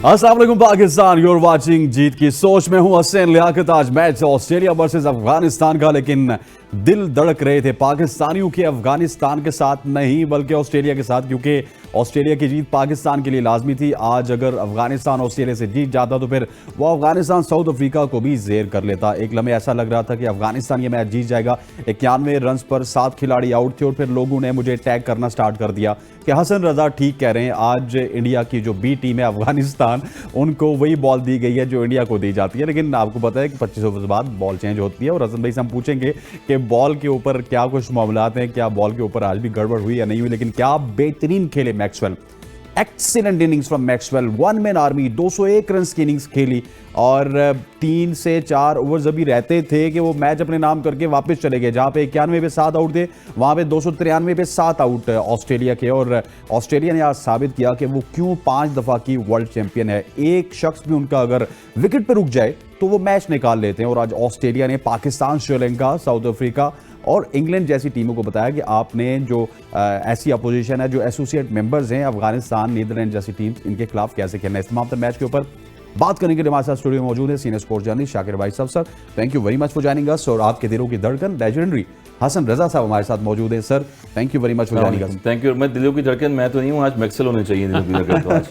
अस्सलाम वालेकुम Pakistan, your watching जीत की सोच में हूं हसन लियाकत। आज मैच ऑस्ट्रेलिया वर्सेस अफगानिस्तान का, लेकिन दिल धड़क रहे थे पाकिस्तानियों के अफगानिस्तान के साथ नहीं बल्कि ऑस्ट्रेलिया के साथ, क्योंकि ऑस्ट्रेलिया की जीत पाकिस्तान के लिए लाजमी थी। आज अगर अफगानिस्तान ऑस्ट्रेलिया से जीत जाता तो फिर वो अफगानिस्तान साउथ अफ्रीका को भी जेर कर लेता। एक लम्हे ऐसा लग रहा था कि अफगानिस्तान ये मैच जीत जाएगा। 91 रन पर 7 खिलाड़ी आउट थे और फिर लोगों ने मुझे टैग करना स्टार्ट कर दिया कि हसन रजा ठीक कह रहे हैं। आज इंडिया की जो बी टीम है अफगानिस्तान, उनको वही बॉल दी गई है जो इंडिया को दी जाती है, लेकिन आपको पता है कि 25 ओवर बाद बॉल चेंज होती है। और हसन भाई से हम पूछेंगे कि बॉल के ऊपर क्या कुछ मामलात हैं, क्या बॉल के ऊपर आज भी गड़बड़ हुई या नहीं हुई, लेकिन क्या बेहतरीन खेले Maxwell. Excellent innings from Maxwell. 1 man army 201 run की इनिंग्स खेली और 3 से 4 ओवर्स अभी रहते थे कि वो मैच अपने नाम करके वापस चले गए। जहां पे 91 पे 7 आउट थे, वहां पे 293 पे 7 आउट ऑस्ट्रेलिया के। और ऑस्ट्रेलिया ने आज साबित किया कि वो क्यों 5 दफा की वर्ल्ड चैंपियन है। एक शख्स भी उनका अगर विकेट पे रुक जाए तो वो मैच निकाल लेते हैं। और आज ऑस्ट्रेलिया ने पाकिस्तान, श्रीलंका, साउथ अफ्रीका और इंग्लैंड जैसी टीमों को बताया कि आपने जो ऐसी अपोजिशन है, जो एसोसिएट मेंबर्स हैं, अफगानिस्तान, नीदरलैंड जैसी टीम्स, इनके खिलाफ कैसे खेलना है। इस तमाम मैच के ऊपर बात करने के लिए हमारे साथ स्टूडियो में मौजूद है सीनियर स्पोर्ट्स जर्नलिस्ट शाकिर भाई साहब। Sir, thank you very much for joining us. और आपके दिलों की धड़कन लेजेंडरी हसन रजा साहब हमारे साथ मौजूद हैं। Sir, thank you very much for joining us. Thank you. मैं दिलों की धड़कन मैं तो नहीं हूँ, आज मैक्सवेल होने चाहिए दिलों की धड़कन तो आज।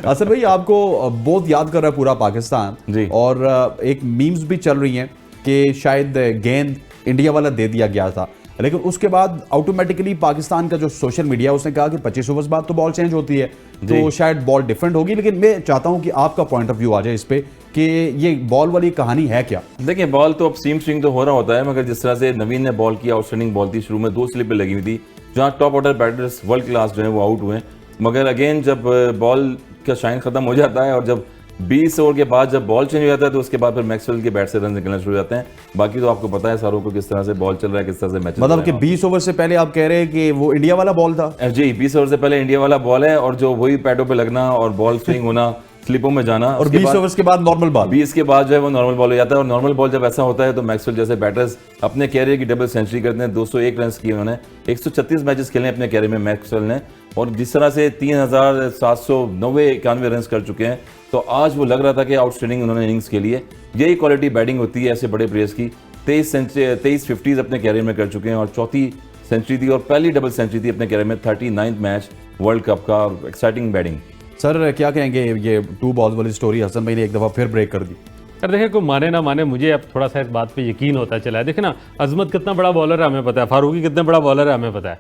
हसन भाई, आपको बहुत याद कर रहा है पूरा पाकिस्तान जी। और एक मीम्स भी चल रही हैं कि शायद गेंद इंडिया वाला दे दिया गया था, लेकिन उसके बाद ऑटोमेटिकली पाकिस्तान का जो सोशल मीडिया उसने कहा कि 25 ओवर्स बाद तो बॉल चेंज होती है, तो शायद बॉल डिफरेंट होगी। लेकिन मैं चाहता हूं कि आपका पॉइंट ऑफ व्यू आ जाए इस पे कि ये बॉल वाली कहानी है क्या। देखिए, बॉल तो अब सीम स्विंग तो हो रहा होता है, मगर जिस तरह से नवीन ने बॉल किया, आउटस्टैंडिंग बॉल थी, शुरू में 2 स्लिपें लगी हुई थी जहाँ top order batters world class जो है वो आउट हुए। मगर अगेन जब बॉल का शाइन खत्म हो जाता है और जब 20 ओवर के बाद जब बॉल चेंज हो जाता है तो उसके बाद फिर मैक्सवेल के बैट से रन निकलना शुरू हो जाते हैं। बाकी तो आपको पता है सारों को किस तरह से बॉल चल रहा है, किस तरह से मैच। मतलब कि 20 ओवर से पहले आप कह रहे हैं कि वो इंडिया वाला बॉल था। जी, 20 ओवर से पहले इंडिया वाला बॉल है और जो वही पैडों पे लगना और बॉल स्विंग होना, स्लिपों में जाना, और 20 ओवर्स के बाद नॉर्मल बॉल, 20 के बाद जो है वो नॉर्मल बॉल हो जाता है। और नॉर्मल बॉल जब ऐसा होता है तो मैक्सवेल जैसे बैटर्स अपने कैरियर की डबल सेंचुरी करते हैं। 201 रन किए उन्होंने, 136 मैचेस खेले अपने कैरियर में मैक्सवेल ने, और जिस तरह से 3791 रन कर चुके हैं, तो आज वो लग रहा था कि आउटस्टैंडिंग उन्होंने इनिंग्स के लिए। यही क्वालिटी बैटिंग होती है ऐसे बड़े प्लेयर्स की। 23 50s अपने कैरियर में कर चुके हैं और चौथी सेंचुरी थी और पहली डबल सेंचुरी थी अपने कैरियर में। 39th मैच वर्ल्ड कप का, एक्साइटिंग बैटिंग। सर, क्या कहेंगे ये 2 बॉल्स वाली स्टोरी हसन भाई ने एक दफा फिर ब्रेक कर दी। यार देखिए, कोई माने ना माने, मुझे अब थोड़ा सा इस बात पे यकीन होता चला है। देखिए ना, अजमत कितना बड़ा बॉलर है हमें पता है, फारूकी कितना बड़ा बॉलर है हमें पता है।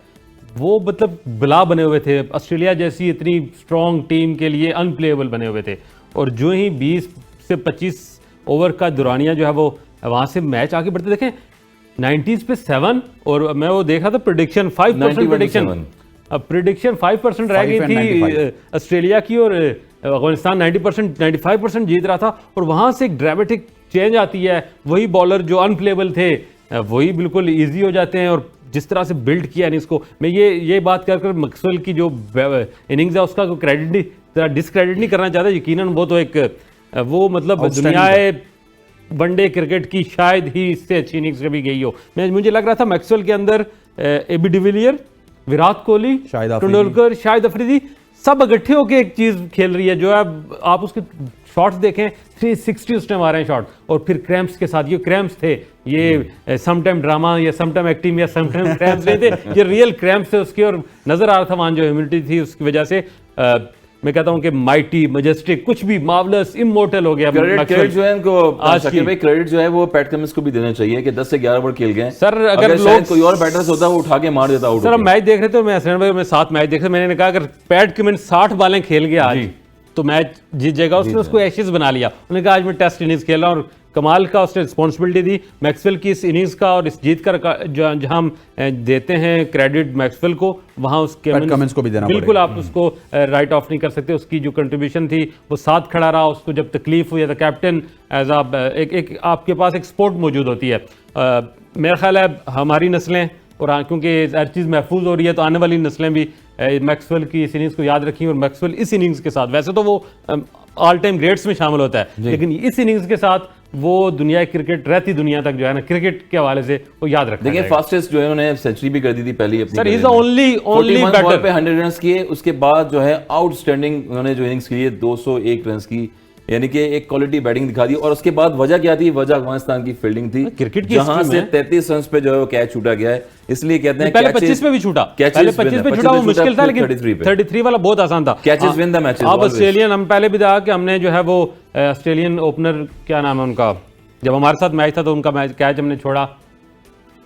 वो मतलब बिला बने हुए थे, ऑस्ट्रेलिया जैसी इतनी स्ट्रॉन्ग टीम के लिए अनप्लेएबल बने हुए थे। और जो ही 20 से 25 ओवर का दुरानिया जो है वो वहाँ से मैच आगे बढ़ते। देखें 90s पे 7 और मैं वो देखा था प्रिडिक्शन 5% प्रिडिक्शन 5% रह गई थी ऑस्ट्रेलिया की और अफगानिस्तान 95% जीत रहा था। और वहाँ से एक ड्रामेटिक चेंज आती है, वही बॉलर जो अनप्लेएबल थे वही बिल्कुल ईजी हो जाते हैं। और जिस तरह से बिल्ड किया इनिंग्स को, मैं ये बात कर मैक्सवेल की जो इनिंग्स है उसका क्रेडिट नहीं, डिसक्रेडिट नहीं करना चाहता। यकीनन वो तो एक वो मतलब दुनियाए वनडे क्रिकेट की शायद ही इससे अच्छी इनिंग्स कभी गई हो। मुझे लग रहा था मैक्सवेल के अंदर एबी डिविलियर, विराट कोहली, तेंदुलकर, शाहिद अफरीदी सब इकट्ठे होकर एक चीज खेल रही है जो है। आप उसके शॉट्स देखें, 360 उसने मारे हैं शॉट। और फिर क्रैम्प्स के साथ, ये क्रैम्प्स थे, ये समटाइम ड्रामा या समटाइम एक्टिंग या समटाइम क्रैम्प्स नहीं थे, ये रियल क्रैम्प्स थे उसके। और नजर आ रहा था वहां जो ह्यूमिडिटी थी उसकी वजह से मैं कहता हूं कि माइटी, मजेस्टिक, कुछ भी मार्वलस, इमोर्टल हो गया। क्रेडिट जो है इनको आज की भाई, क्रेडिट जो है वो पैट कमिंस को भी देना चाहिए कि 10 से 11 ओवर खेल गए। सर, अगर लोग कोई और बैटर्स होता वो उठा के मार देता आउट। सर, हम मैच देख रहे थे, मैं हसन भाई में 7 मैच देख रहे, मैंने कहा अगर पैट कमिंस 60 बालें खेल गया आज तो मैच जीत जाएगा। उसने उसको एशेज बना लिया। उन्होंने कहा आज मैं टेस्ट इनिंग्स खेल रहा हूँ और कमाल का उसने रिस्पॉन्सिबिलिटी दी मैक्सवेल की इस इनिंग्स का। और इस जीत का जहां हम देते हैं क्रेडिट मैक्सवेल को, वहां उसके कमेंट्स को भी देना बिल्कुल आप उसको राइट ऑफ नहीं कर सकते। उसकी जो कंट्रीब्यूशन थी वो साथ खड़ा रहा, उसको जब तकलीफ हुई, कैप्टन एज आप एक आपके पास एक स्पोर्ट मौजूद होती है। मेरा ख्याल है हमारी नस्लें, और क्योंकि हर चीज़ महफूज हो रही है तो आने वाली नस्लें भी मैक्सवेल की इस इनिंग्स को याद रखी। और मैक्सवेल इस इनिंग्स के साथ, वैसे तो वो ऑल टाइम ग्रेट्स में शामिल होता है, लेकिन इस इनिंग्स के साथ वो दुनिया की क्रिकेट रहती दुनिया तक जो है ना क्रिकेट के हवाले से वो याद रखना देखिए जाएगा। फास्टेस्ट जो है उन्होंने सेंचुरी भी कर दी थी पहली अपनी सर career इज द में। Only 41 ball batter. पे 100 रन किए, उसके बाद जो है आउटस्टैंडिंग उन्होंने जो इनिंग्स खेली है 201 रन की, यानी कि एक क्वालिटी बैटिंग दिखा दी। और उसके बाद वजह क्या थी? वजह अफगानिस्तान की फील्डिंग थी, क्रिकेट की जहां history से में 33 रन पे जो है वो कैच छूटा गया है। इसलिए कहते हैं पहले catches- 25 पे भी छूटा, catches पहले win 25 पे है, छूटा वो मुश्किल था, फिर लेकिन 33 पे। 33 वाला बहुत आसान था। Catches win the matches, अब always. ऑस्ट्रेलियन, हम पहले भी कहा कि हमने जो है वो ऑस्ट्रेलियन ओपनर क्या नाम है उनका, जब हमारे साथ मैच था तो उनका मैच कैच हमने छोड़ा,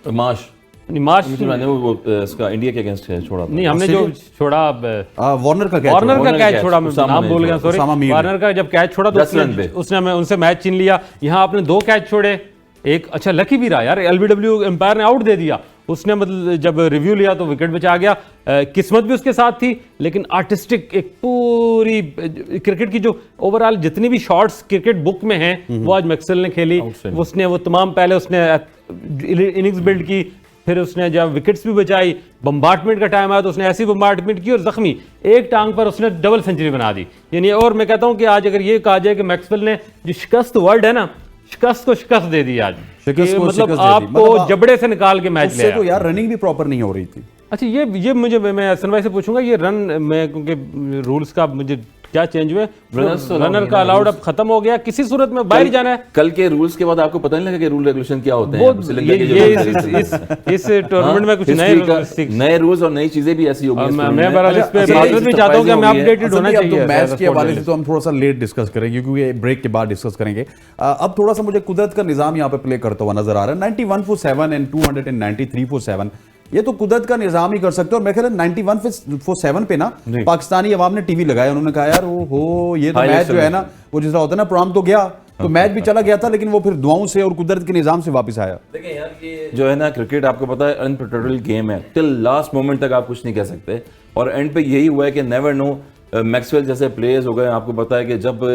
मार्श मार्च वो इसका इंडिया के अगेंस्ट छोड़ा था। नहीं, हमने जो छोड़ा वार्नर का कैच वार्नर का वार्नर कैच कैच, छोड़ा, मैं उसामा नाम ने बोल गया, छोड़ा, सॉरी। उसामा मीर ने। वार्नर का जब कैच छोड़ा तो 10 रन पे। उसने हमें उनसे मैच छीन लिया। यहाँ आपने 2 कैच छोड़े, एक अच्छा लकी भी रहा यार, एलबीडब्ल्यू एम्पायर ने आउट दे दिया, उसने मतलब जब रिव्यू लिया तो विकेट बचा गया। किस्मत भी उसके साथ थी, लेकिन आर्टिस्टिक एक पूरी क्रिकेट की जो ओवरऑल जितनी भी शॉट्स क्रिकेट बुक में हैं वो आज मैक्सवेल ने खेली। Outstanding. उसने वो तमाम पहले उसने इनिंग्स बिल्ड की, फिर उसने जब विकेट्स भी बचाई, बम्बार्टमेंट का टाइम आया तो उसने ऐसी बम्बार्टमेंट की और जख्मी एक टांग पर उसने डबल सेंचुरी बना दी। यानी और मैं कहता हूं कि आज अगर ये कहा जाए कि मैक्सवेल ने जो शिकस्त वर्ड है ना, शिकस्त को शिकस्त दे दी आज, शिकस्त कि को मतलब शिकस्त दे दी। आपको मतलब जबड़े से निकाल के मैच उससे ले तो आया। यार रनिंग भी प्रॉपर नहीं हो रही थी। अच्छा ये मुझे मैं हसन भाई से पूछूंगा, ये रन मैं क्योंकि रूल्स का मुझे क्या चेंज हुए, Runners तो रनर allowed का नहीं अलाउड अब खत्म हो गया, किसी सूरत में बाहर ही जाना है। कल के रूल्स के बाद आपको पता नहीं लगा कि रूल रेगुलेशन क्या होते वो हैं श्रीलंका ये के जो ये rules हैं। इस टूर्नामेंट में कुछ History नए का- नए रूल्स और नई चीजें भी ऐसी होगी इस मैं tournament में। बहरहाल इस पे अच्छा, माजरत भी चाहता हूं कि हमें surprising हो गई है। अपडेटेड होना अब तो चाहिए। मैच के हवाले से तो हम थोड़ा सा लेट डिस्कस करेंगे क्योंकि ब्रेक के बाद डिस्कस करेंगे। अब थोड़ा सा मुझे कुदरत का निजाम यहाँ पे प्ले करता हुआ नजर आ रहा है। 91 for 7 एंड 293 for 7, ये तो कुदरत का निजाम ही कर सकते हो। और मैं कह रहा 91 for 7 पे ना पाकिस्तानी अवाम ने टीवी लगाया, उन्होंने कहा यार हो ये तो मैच जो है ना वो जैसा होता है ना प्रोग्राम तो गया, तो मैच भी चला गया था, लेकिन वो फिर दुआओं से और कुदरत के निजाम से वापस आया। देखिए यार ये जो है ना क्रिकेट आपको पता है अनप्रेडिक्टेबल गेम है, टिल लास्ट मोमेंट तक आप कुछ नहीं कह सकते। और एंड पे यही हुआ है कि नेवर नो, मैक्सवेल जैसे प्लेयर्स हो गए, आपको पता है कि जब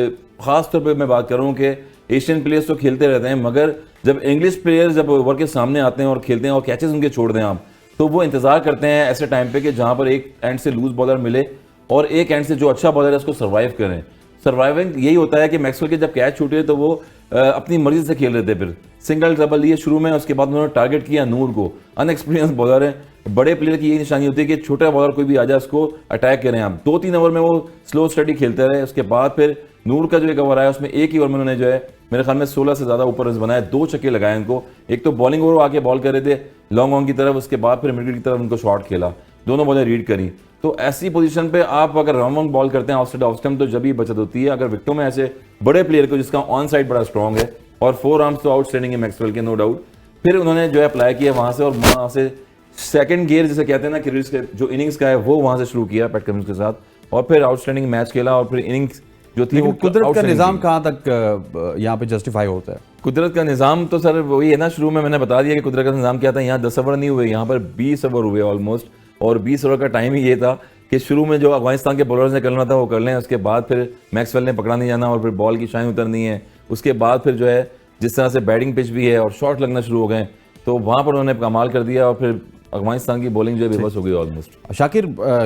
खास तौर पे मैं बात करूं कि एशियन प्लेयर्स तो खेलते रहते हैं, मगर जब इंग्लिश प्लेयर्स जब ओवर के सामने आते हैं और खेलते हैं और कैचेस उनके छोड़ दें आप, तो वो इंतजार करते हैं ऐसे टाइम पे कि जहां पर एक एंड से लूज बॉलर मिले और एक एंड से जो अच्छा बॉलर है उसको सर्वाइव करें। सर्वाइविंग यही होता है कि मैक्सवेल के जब कैच छूटे तो वो अपनी मर्जी से खेल रहे थे, फिर सिंगल डबल लिए शुरू में, उसके बाद उन्होंने टारगेट किया नूर को, अनएक्सपीरियंस बॉलर है। बड़े प्लेयर की यही निशानी होती है कि छोटा बॉलर कोई भी आ जाए उसको अटैक करें आप। 2-3 ओवर में वो स्लो स्टडी खेलते रहे, उसके बाद फिर नूर का जो एक ओवर आया उसमें एक ही ओवर में उन्होंने जो है मेरे ख्याल में 16 से ज्यादा ऊपर रन बनाए, 2 छक्के लगाए उनको। एक तो बॉलिंग ओवर आके बॉल कर रहे थे लॉन्ग ऑन की तरफ, उसके बाद फिर मिडिल की तरफ उनको शॉट खेला, दोनों बॉलें रीड करी। तो ऐसी पोजीशन पे आप अगर रन ऑन बॉल करते हैं ऑफ स्टंप तो जब ही बचत होती है। अगर विकेटों में ऐसे बड़े प्लेयर को जिसका ऑन साइड बड़ा स्ट्रॉन्ग है और 4 आर्म्स तो आउटस्टैंडिंग है मैक्सवेल के, नो डाउट, फिर उन्होंने जो है अप्लाई किया वहां से और वहां से सेकंड गियर जिसे कहते हैं ना क्रिकेट के जो इनिंग्स का है वो वहां से शुरू किया पैट कमिंस के साथ, और फिर आउटस्टैंडिंग मैच खेला और फिर इनिंग्स जो थी वो कुदरत का outstanding निजाम थी। कहाँ तक यहाँ पे जस्टिफाई होता है? कुदरत का निजाम तो सर वही है ना, शुरू में मैंने बता दिया कि कुदरत का निजाम क्या था। यहाँ 10 ओवर नहीं हुए, यहाँ पर 20 ओवर हुए ऑलमोस्ट, और 20 ओवर का टाइम ही ये था कि शुरू में जो अफगानिस्तान के बॉलर्स ने करना था वो कर लें, उसके बाद फिर मैक्सवेल ने पकड़ा नहीं जाना और फिर बॉल की शाइन उतरनी है, उसके बाद फिर जो है जिस तरह से बैटिंग पिच भी है और शॉट लगना शुरू हो गए, तो वहाँ पर उन्होंने कमाल कर दिया और फिर अफगानिस्तान की बॉलिंग जो है बेबस हो गई ऑलमोस्ट। शाकिर,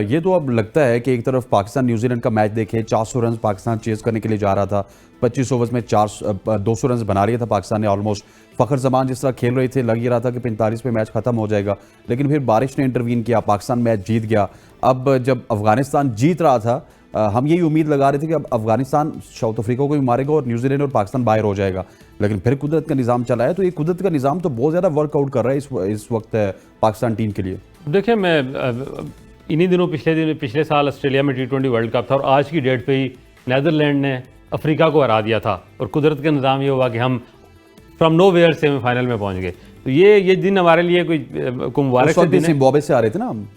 ये तो अब लगता है कि एक तरफ पाकिस्तान न्यूजीलैंड का मैच देखे, 400 रन पाकिस्तान चेज करने के लिए जा रहा था, 25 ओवर्स में 200 रन बना लिया था पाकिस्तान ने ऑलमोस्ट। फ़खर जमान जिस तरह खेल रहे थे लग ही रहा था कि 45 पे मैच खत्म हो जाएगा, लेकिन फिर बारिश ने इंटरवीन किया, पाकिस्तान मैच जीत गया। अब जब अफगानिस्तान जीत रहा था, हम यही उम्मीद लगा रहे थे कि अब अफगानिस्तान साउथ अफ्रीका को भी मारेगा और न्यूजीलैंड और पाकिस्तान बाहर हो जाएगा, लेकिन फिर कुदरत का निज़ाम चला है। तो ये कुदरत का निज़ाम तो बहुत ज़्यादा वर्कआउट कर रहा है इस वक्त पाकिस्तान टीम के लिए। देखिए मैं इन्हीं दिनों पिछले साल ऑस्ट्रेलिया में T20 वर्ल्ड कप था और आज की डेट पे ही नीदरलैंड ने अफ्रीका को हरा दिया था, और कुदरत का निज़ाम ये हुआ कि हम फ्रॉम नो वेयर सेमीफाइनल में पहुंच गए। तो ये दिन हमारे लिए कोई मुबारक से दिन है। जिम्बाब्वे से आ रहे थे ना हम,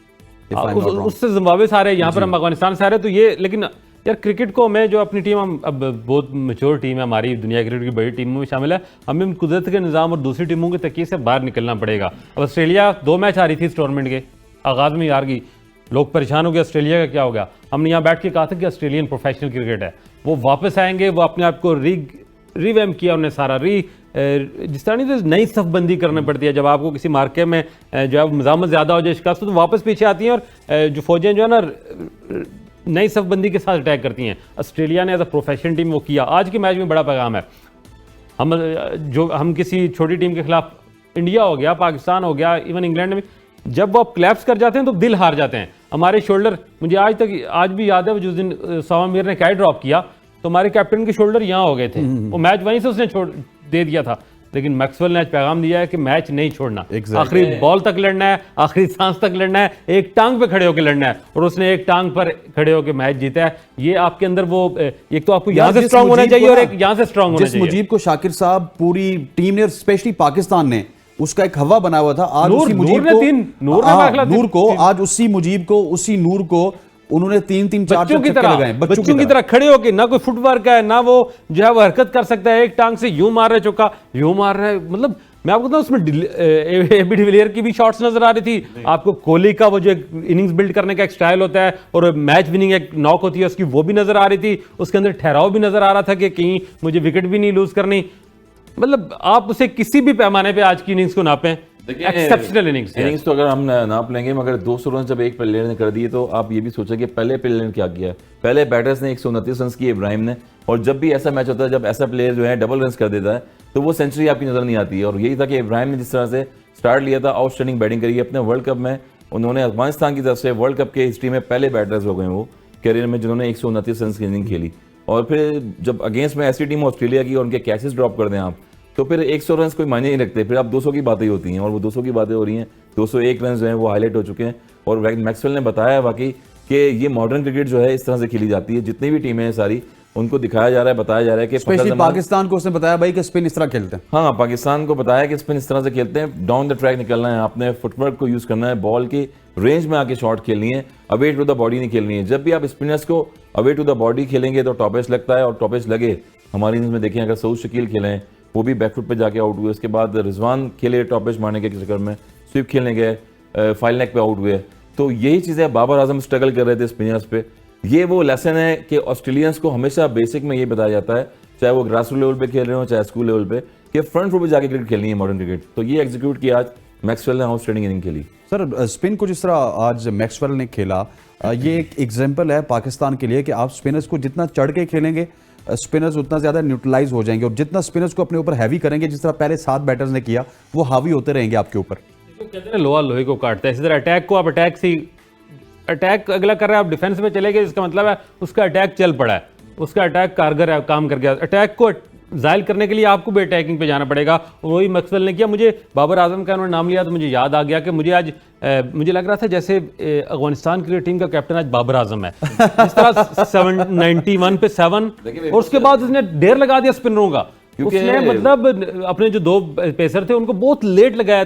उससे जिम्बाब्वे से आ रहे हैं, यहाँ पर हम अफगानिस्तान से आ रहे हैं। तो ये लेकिन यार क्रिकेट को मैं जो अपनी टीम, हम अब बहुत मेच्योर टीम है हमारी, दुनिया क्रिकेट की बड़ी टीमों में शामिल है, हमें कुदरत के निज़ाम और दूसरी टीमों के तकिए से बाहर निकलना पड़ेगा। अब ऑस्ट्रेलिया 2 मैच आ रही थी इस टूर्नामेंट के, आगाज़ में हार गई, लोग परेशान हो गए ऑस्ट्रेलिया का क्या हो गया। हमने यहाँ बैठ के कहा था कि ऑस्ट्रेलियन प्रोफेशनल क्रिकेट है, वो वापस आएंगे, वो अपने आप को रिवैम्प किया उन्हें सारा, जिस तरह नहीं तो नई सफबंदी करनी पड़ती है जब आपको किसी मार्के में जो है मज़ामत ज़्यादा हो जाए, शिकस्त तो वापस पीछे आती हैं और जो फौजें जो है ना नई सफबंदी के साथ अटैक करती हैं। ऑस्ट्रेलिया ने एज अ प्रोफेशनल टीम वो किया। आज के मैच में बड़ा पैगाम है, हम किसी छोटी टीम के खिलाफ, इंडिया हो गया, पाकिस्तान हो गया, इवन इंग्लैंड में, जब वो कोलैप्स कर जाते हैं तो दिल हार जाते हैं। हमारे शोल्डर, मुझे आज भी याद है, जिस दिन सौम मीर ने कैच ड्रॉप किया तो हमारे कैप्टन के शोल्डर यहाँ हो गए थे, वो मैच वहीं से उसने दे दिया था। लेकिन मैक्सवेल ने आज पैगाम दिया है कि मैच नहीं छोड़ना, आखिरी बॉल तक लड़ना है, आखिरी सांस तक लड़ना है, एक टांग पे खड़े होकर लड़ना है, और उसने एक टांग पर खड़े होकर मैच जीता है। ये आपके अंदर वो, एक तो आपको यहाँ से स्ट्रांग होना चाहिए और एक यहाँ से स्ट्रांग होना चाहिए। मुजीब को शाकिर साहब पूरी टीम ने, स्पेशली पाकिस्तान ने उसका एक हवा बनाया हुआ था। आज उसी मुजीब को आज उसी मुजीब को, उसी नूर को उन्होंने 3-3 4 बच्चों की तरह खड़े होके, ना कोई फुटवर्क है, ना वो जो है वो हरकत कर सकता है, एक टांग से यूं मार रहा है चौका, यूं मार रहा है। मतलब मैं आपको बताऊं, उसमें एबी डिविलियर की भी शॉट्स नजर आ रही थी, आपको कोहली का वो जो इनिंग्स बिल्ड करने का एक स्टाइल होता है और मैच विनिंग एक नॉक होती है उसकी, वो भी नजर आ रही थी। उसके अंदर ठहराव भी नजर आ रहा था कि कहीं मुझे विकेट भी नहीं लूज करनी। मतलब आप उसे किसी भी पैमाने पे आज की इनिंग्स को नापें, एक्सेप्शनल इनिंग्स तो अगर हम नाप लेंगे, मगर 200 रन जब एक प्लेयर ने कर दिए तो आप ये भी सोचें कि पहले प्लेयर ने क्या किया। पहले बैटर्स ने 129 रन किए इब्राहिम ने, और जब भी ऐसा मैच होता है, जब ऐसा प्लेयर जो है डबल रन कर देता है तो वो सेंचुरी आपकी नजर नहीं आती है। और यही था कि इब्राहिम ने जिस तरह से स्टार्ट लिया था, आउटस्टैंडिंग बैटिंग करी अपने वर्ल्ड कप में। उन्होंने अफगानिस्तान की तरफ से वर्ल्ड कप के हिस्ट्री में पहले बैटर्स हो गए वो करियर में जिन्होंने 129 रन की इनिंग खेली। और फिर जब अगेंस्ट में ऐसी टीम ऑस्ट्रेलिया की और उनके कैचेस ड्रॉप कर दें आप, तो फिर 100 रन कोई मायने नहीं रखते, फिर आप 200 की बातें होती हैं, और वो 200 की बातें हो रही हैं। 201 रन जो हैं वो हाईलाइट हो चुके हैं। और मैक्सवेल ने बताया वाकई कि ये मॉडर्न क्रिकेट जो है इस तरह से खेली जाती है। जितनी भी टीमें हैं सारी, उनको दिखाया जा रहा है, बताया जा रहा है कि स्पेशली पाकिस्तान को उसने बताया भाई कि स्पिन इस तरह खेलते हैं। हाँ, पाकिस्तान को बताया कि स्पिन इस तरह से खेलते हैं, डाउन द ट्रैक निकलना है, आपने फुटवर्क को यूज करना है, बॉल की रेंज में आके शॉट खेलनी है, अवे टू द बॉडी नहीं खेलनी है। जब भी आप स्पिनर्स को अवे टू द बॉडी खेलेंगे तो टॉपेज लगता है, और टॉपेज लगे, हमारी इनिंग्स में देखें, अगर सऊद शकील खेलें वो भी बैकफुट पे जाके आउट हुए, उसके बाद रिजवान खेले टॉपेज मारने के चक्कर में, स्वीप खेलने गए, फाइल नेक पे आउट हुए। तो यही चीज़ें बाबर आजम स्ट्रगल कर रहे थे स्पिनर्स पे। ये वो लेसन है कि ऑस्ट्रेलियंस को हमेशा बेसिक में ये बताया जाता है, चाहे वो ग्रास रूट लेवल पे खेल रहे हो चाहे स्कूल लेवल पे, कि फ्रंट फुट पे जाके क्रिकेट खेलनी है मॉडर्न क्रिकेट। तो ये एग्जीक्यूट किया आज मैक्सवेल ने, आउटस्टैंडिंग इनिंग खेली। सर, स्पिन को जिस तरह आज मैक्सवेल ने खेला, ये एक एग्जाम्पल है पाकिस्तान के लिए कि आप स्पिनर्स को जितना चढ़ के खेलेंगे, स्पिनर्स उतना ज्यादा न्यूट्रलाइज हो जाएंगे, और जितना स्पिनर्स को अपने ऊपर हैवी करेंगे, जिस तरह पहले 7 बैटर्स ने किया, वो हावी होते रहेंगे आपके ऊपर। कहते हैं लोहा लोहे को काटता है, इसी तरह अटैक को आप अटैक अगला कर रहे हैं, आप डिफेंस में चले गए, इसका मतलब है उसका अटैक चल पड़ा है, उसका अटैक कारगर है, काम कर गया। अटैक को जायल करने के लिए आपको भी अटैकिंग पे जाना पड़ेगा, और वही मैक्सवेल ने किया। मुझे बाबर आजम का उन्होंने नाम लिया तो मुझे याद आ गया कि मुझे आज मुझे लग रहा था जैसे अफगानिस्तान की टीम का कैप्टन आज बाबर आजम है। इस तरह 91 पे 7, और उसके बाद उसने ढेर लगा दिया स्पिनरों का। उसने मतलब अपने जो 2 पेसर थे उनको बहुत लेट लगाया,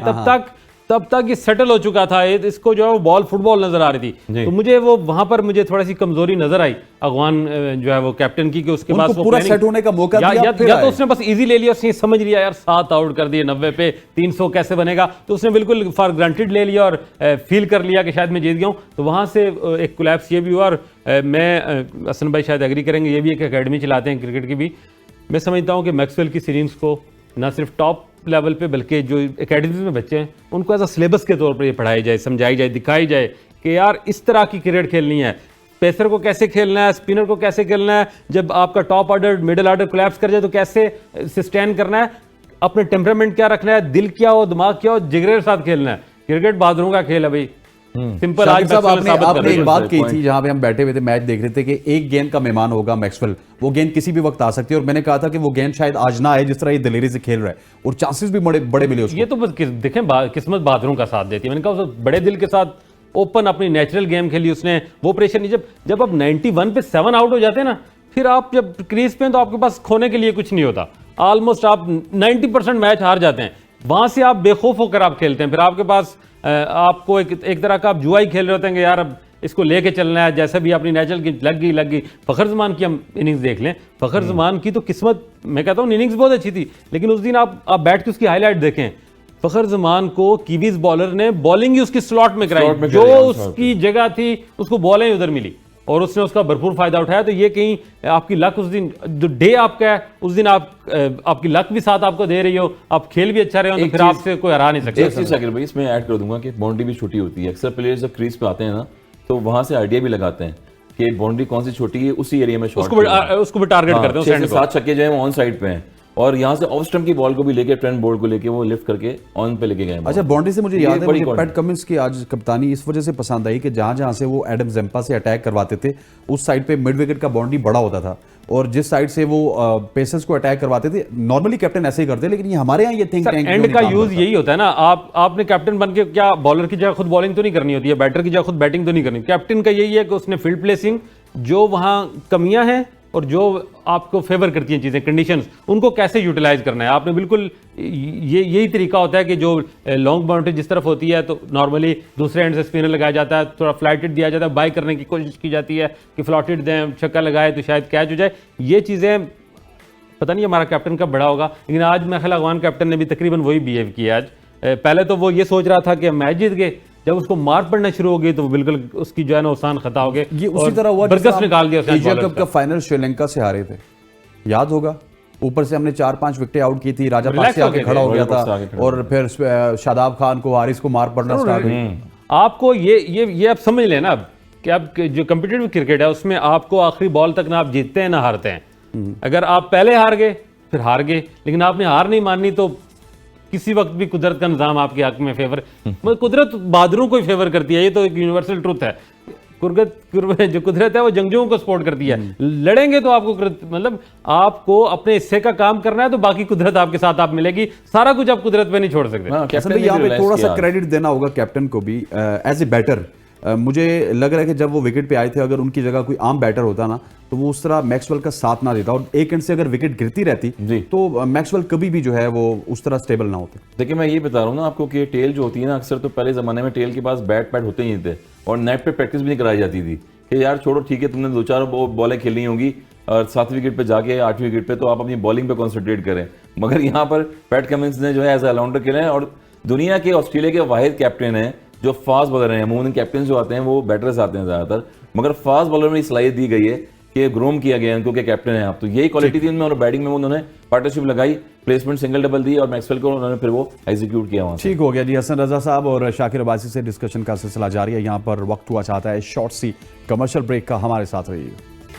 तब तक ये सेटल हो चुका था, इसको जो है वो बॉल फुटबॉल नजर आ रही थी। तो मुझे वो वहां पर मुझे थोड़ी सी कमजोरी नजर आई अफगान जो है वो कैप्टन की, कि उसके बाद पूरा सेट होने का मौका दिया, या तो उसने बस इजी ले लिया, उसने समझ लिया यार 7 आउट कर दिए 90 पे 300 कैसे बनेगा, तो उसने बिल्कुल फॉर ग्रांटेड ले लिया और फील कर लिया कि शायद मैं जीत गया हूं। तो वहां से एक कोलैप्स ये भी हुआ। और मैं हसन भाई शायद एग्री करेंगे, ये भी एक अकेडमी चलाते हैं क्रिकेट की भी। मैं समझता हूं कि मैक्सवेल की सीरीज को ना सिर्फ टॉप लेवल पे बल्कि जो एकेडमी में बच्चे हैं उनको एज अ सिलेबस के तौर पर ये पढ़ाई जाए, समझाई जाए, दिखाई जाए कि यार इस तरह की क्रिकेट खेलनी है, पेसर को कैसे खेलना है, स्पिनर को कैसे खेलना है, जब आपका top order middle order collapse कर जाए तो कैसे सस्टेन करना है, अपने टेम्परामेंट क्या रखना है, दिल क्या हो, दिमाग क्या हो, जिगरे के साथ खेलना है। क्रिकेट बहादुरों का खेल है भाई, सिंपल। आज साहब आपने एक बात कही थी जहां पे हम बैठे हुए थे मैच देख रहे थे कि एक गेंद का मेहमान होगा मैक्सवेल, वो गेंद किसी भी वक्त आ सकती है, और मैंने कहा था कि वो गेंद शायद आज ना आए, जिस तरह ये दिलेरी से खेल रहा है, और चांसेस भी बड़े मिले उसको। ये तो बस देखें किस्मत बहादुरों का साथ देती है। मैंने कहा बड़े दिल के साथ ओपन अपनी नेचुरल गेम खेली उसने, वो प्रेशर नहीं। जब आप 91 पे 7 आउट हो जाते हैं ना, फिर आप जब क्रीज पे हैं तो आपके पास खोने के लिए कुछ नहीं होता। ऑलमोस्ट आप 90% मैच हार जाते हैं, वहां से आप बेखौफ होकर आप खेलते हैं। फिर आपके पास आपको एक तरह का आप जुआ ही खेल रहे होते हैं कि यार अब इसको लेके चलना है, जैसे भी अपनी नेचुरल लग गई। फखर जमान की हम इनिंग्स देख लें, फखर जमान की तो किस्मत, मैं कहता हूँ इनिंग्स बहुत अच्छी थी, लेकिन उस दिन आप बैठ के उसकी हाईलाइट देखें, फखर जमान को कीवीज बॉलर ने बॉलिंग ही उसकी स्लॉट में कराई, जो उसकी जगह थी उसको बॉलें ही उधर मिली, और उसने उसका भरपूर फायदा उठाया। तो ये कहीं आपकी लक उस दिन, जो डे आपका है उस दिन आपकी लक भी साथ आपको दे रही हो, आप खेल भी अच्छा रहे हो, तो फिर आपसे कोई हरा नहीं सकता। एक चीज शाकिर भाई इसमें ऐड कर दूंगा कि बाउंड्री भी छोटी होती है। अक्सर प्लेयर्स जब क्रीज पे आते हैं ना, तो वहां से आइडिया भी लगाते हैं कि बाउंड्री कौन सी छोटी है, उसी एरिया में शॉट उसको भी टारगेट करते हैं। 6 से 7 छक्के जो है वो ऑन साइड पे हैं, और यहाँ से ऑफ स्टंप की बॉल को भी लेके ट्रेंट बोल्ट को लेके वो लिफ्ट करके ऑन पे लेके गए ball। अच्छा, बाउंड्री से मुझे ये याद है, बड़ी मुझे quality पैट कमिंस की आज कप्तानी इस वजह से पसंद आई कि जहां जहां से वो एडम जेम्पा से अटैक करवाते थे उस साइड पे मिड विकेट का बाउंड्री बड़ा होता था, और जिस साइड से वो पेसर्स को अटैक करवाते थे, नॉर्मली कैप्टन ऐसे ही करते हैं, लेकिन ये हमारे यहाँ ये थिंक टैंक एंड का यूज यही होता है ना, आपने कैप्टन बन के क्या बॉलर की जगह खुद बॉलिंग तो नहीं करनी होती है, बैटर की जगह खुद बैटिंग तो नहीं करनी। कैप्टन का यही है कि उसने फील्ड प्लेसिंग, जो वहां कमियां हैं और जो आपको फेवर करती हैं चीजें, कंडीशंस, उनको कैसे यूटिलाइज करना है। आपने बिल्कुल यही तरीका होता है कि जो लॉन्ग बाउंड्री जिस तरफ होती है तो नॉर्मली दूसरे एंड से स्पिनर लगाया जाता है, थोड़ा फ्लाइटेड दिया जाता है, बाई करने की कोशिश की जाती है कि फ्लॉटेड दें, छक्का लगाए तो शायद कैच हो जाए। ये चीज़ें पता नहीं हमारा कैप्टन कब बड़ा होगा, लेकिन आज मैं ख्याल अफगान कैप्टन ने भी तकरीबन वही बिहेव किया आज। पहले तो वो ये सोच रहा था कि मैच जीत गए, जब उसको मार पड़ना शुरू हो गई तो बिल्कुल उसकी जो है ना नुकसान खता हो गए। ये उसी तरह हुआ बरकस निकाल दिया उसने एशिया बॉलर कप का फाइनल श्रीलंका से हारे थे, याद होगा। ऊपर से हमने 4-5 विकेटें आउट की थी, राजा Relax पासे हो आके गए खड़ा थे, हो गया राजा पासे आके था, खड़ा और फिर शादाब खान को, हारिस को मार पड़ना स्टार्ट हुई। आपको ये आप समझ लेना अब कि अब जो कम्पिटिटिव क्रिकेट है उसमें आपको आखिरी बॉल तक ना आप जीतते हैं ना हारते हैं। अगर आप पहले हार गए फिर हार गए, लेकिन आपने हार नहीं माननी तो किसी वक्त भी कुदरत का निजाम आपके हक में फेवर, मतलब कुदरत बहादुरों को ही फेवर करती है, ये तो एक यूनिवर्सल ट्रुथ है। जो कुदरत है वो जंगजुओं को सपोर्ट करती है। लड़ेंगे तो आपको मतलब आपको अपने हिस्से का काम करना है, तो बाकी कुदरत आपके साथ आप मिलेगी, सारा कुछ आप कुदरत पे नहीं छोड़ सकते। हाँ, असल कैप्टन में ने यहाँ भी पे रियलाइज थोड़ा सा किया। क्रेडिट देना होगा कैप्टन को भी एज ए बैटर। मुझे लग रहा है कि जब वो विकेट पे आए थे, अगर उनकी जगह कोई आम बैटर होता ना तो वो उस तरह मैक्सवेल का साथ ना देता, और एक एंड से अगर विकेट गिरती रहती जी। तो मैक्सवेल कभी भी जो है वो उस तरह स्टेबल ना होते। देखिए मैं ये बता रहा हूँ ना आपको कि टेल जो होती है ना, अक्सर तो पहले ज़माने में टेल के पास बैट पैड होते ही नहीं थे, और नेट पे प्रैक्टिस भी नहीं कराई जाती थी कि यार छोड़ो ठीक है, तुमने 2-4 बॉलें खेलनी होगी और 7वीं विकेट पे जाके 8वीं विकेट पे तो आप अपनी बॉलिंग पे कॉन्सेंट्रेट करें। मगर यहाँ पर पैट कमिंस ने जो है एज ऑलराउंडर खेले हैं, और दुनिया के ऑस्ट्रेलिया के वाहिद कैप्टन हैं जो फास्ट बॉलर हैं। अमूमन कैप्टन जो आते हैं वो बैटर्स आते हैं ज़्यादातर, मगर फास्ट बॉलर में सलाहियत दी गई है कि ग्रूम किया गया है उनको कि कैप्टन है आप, तो यही क्वालिटी थी उनमें, और बैटिंग में उन्होंने पार्टनरशिप लगाई, प्लेसमेंट सिंगल डबल दी, और मैक्सवेल को उन्होंने फिर वो एग्जीक्यूट किया वहाँ से। ठीक हो गया जी। हसन रजा साहब और शाकिर अब्बासी से डिस्कशन का सिलसिला जारी है। यहाँ पर वक्त हुआ चाहता है शॉर्ट सी कमर्शियल ब्रेक का, हमारे साथ रहिए।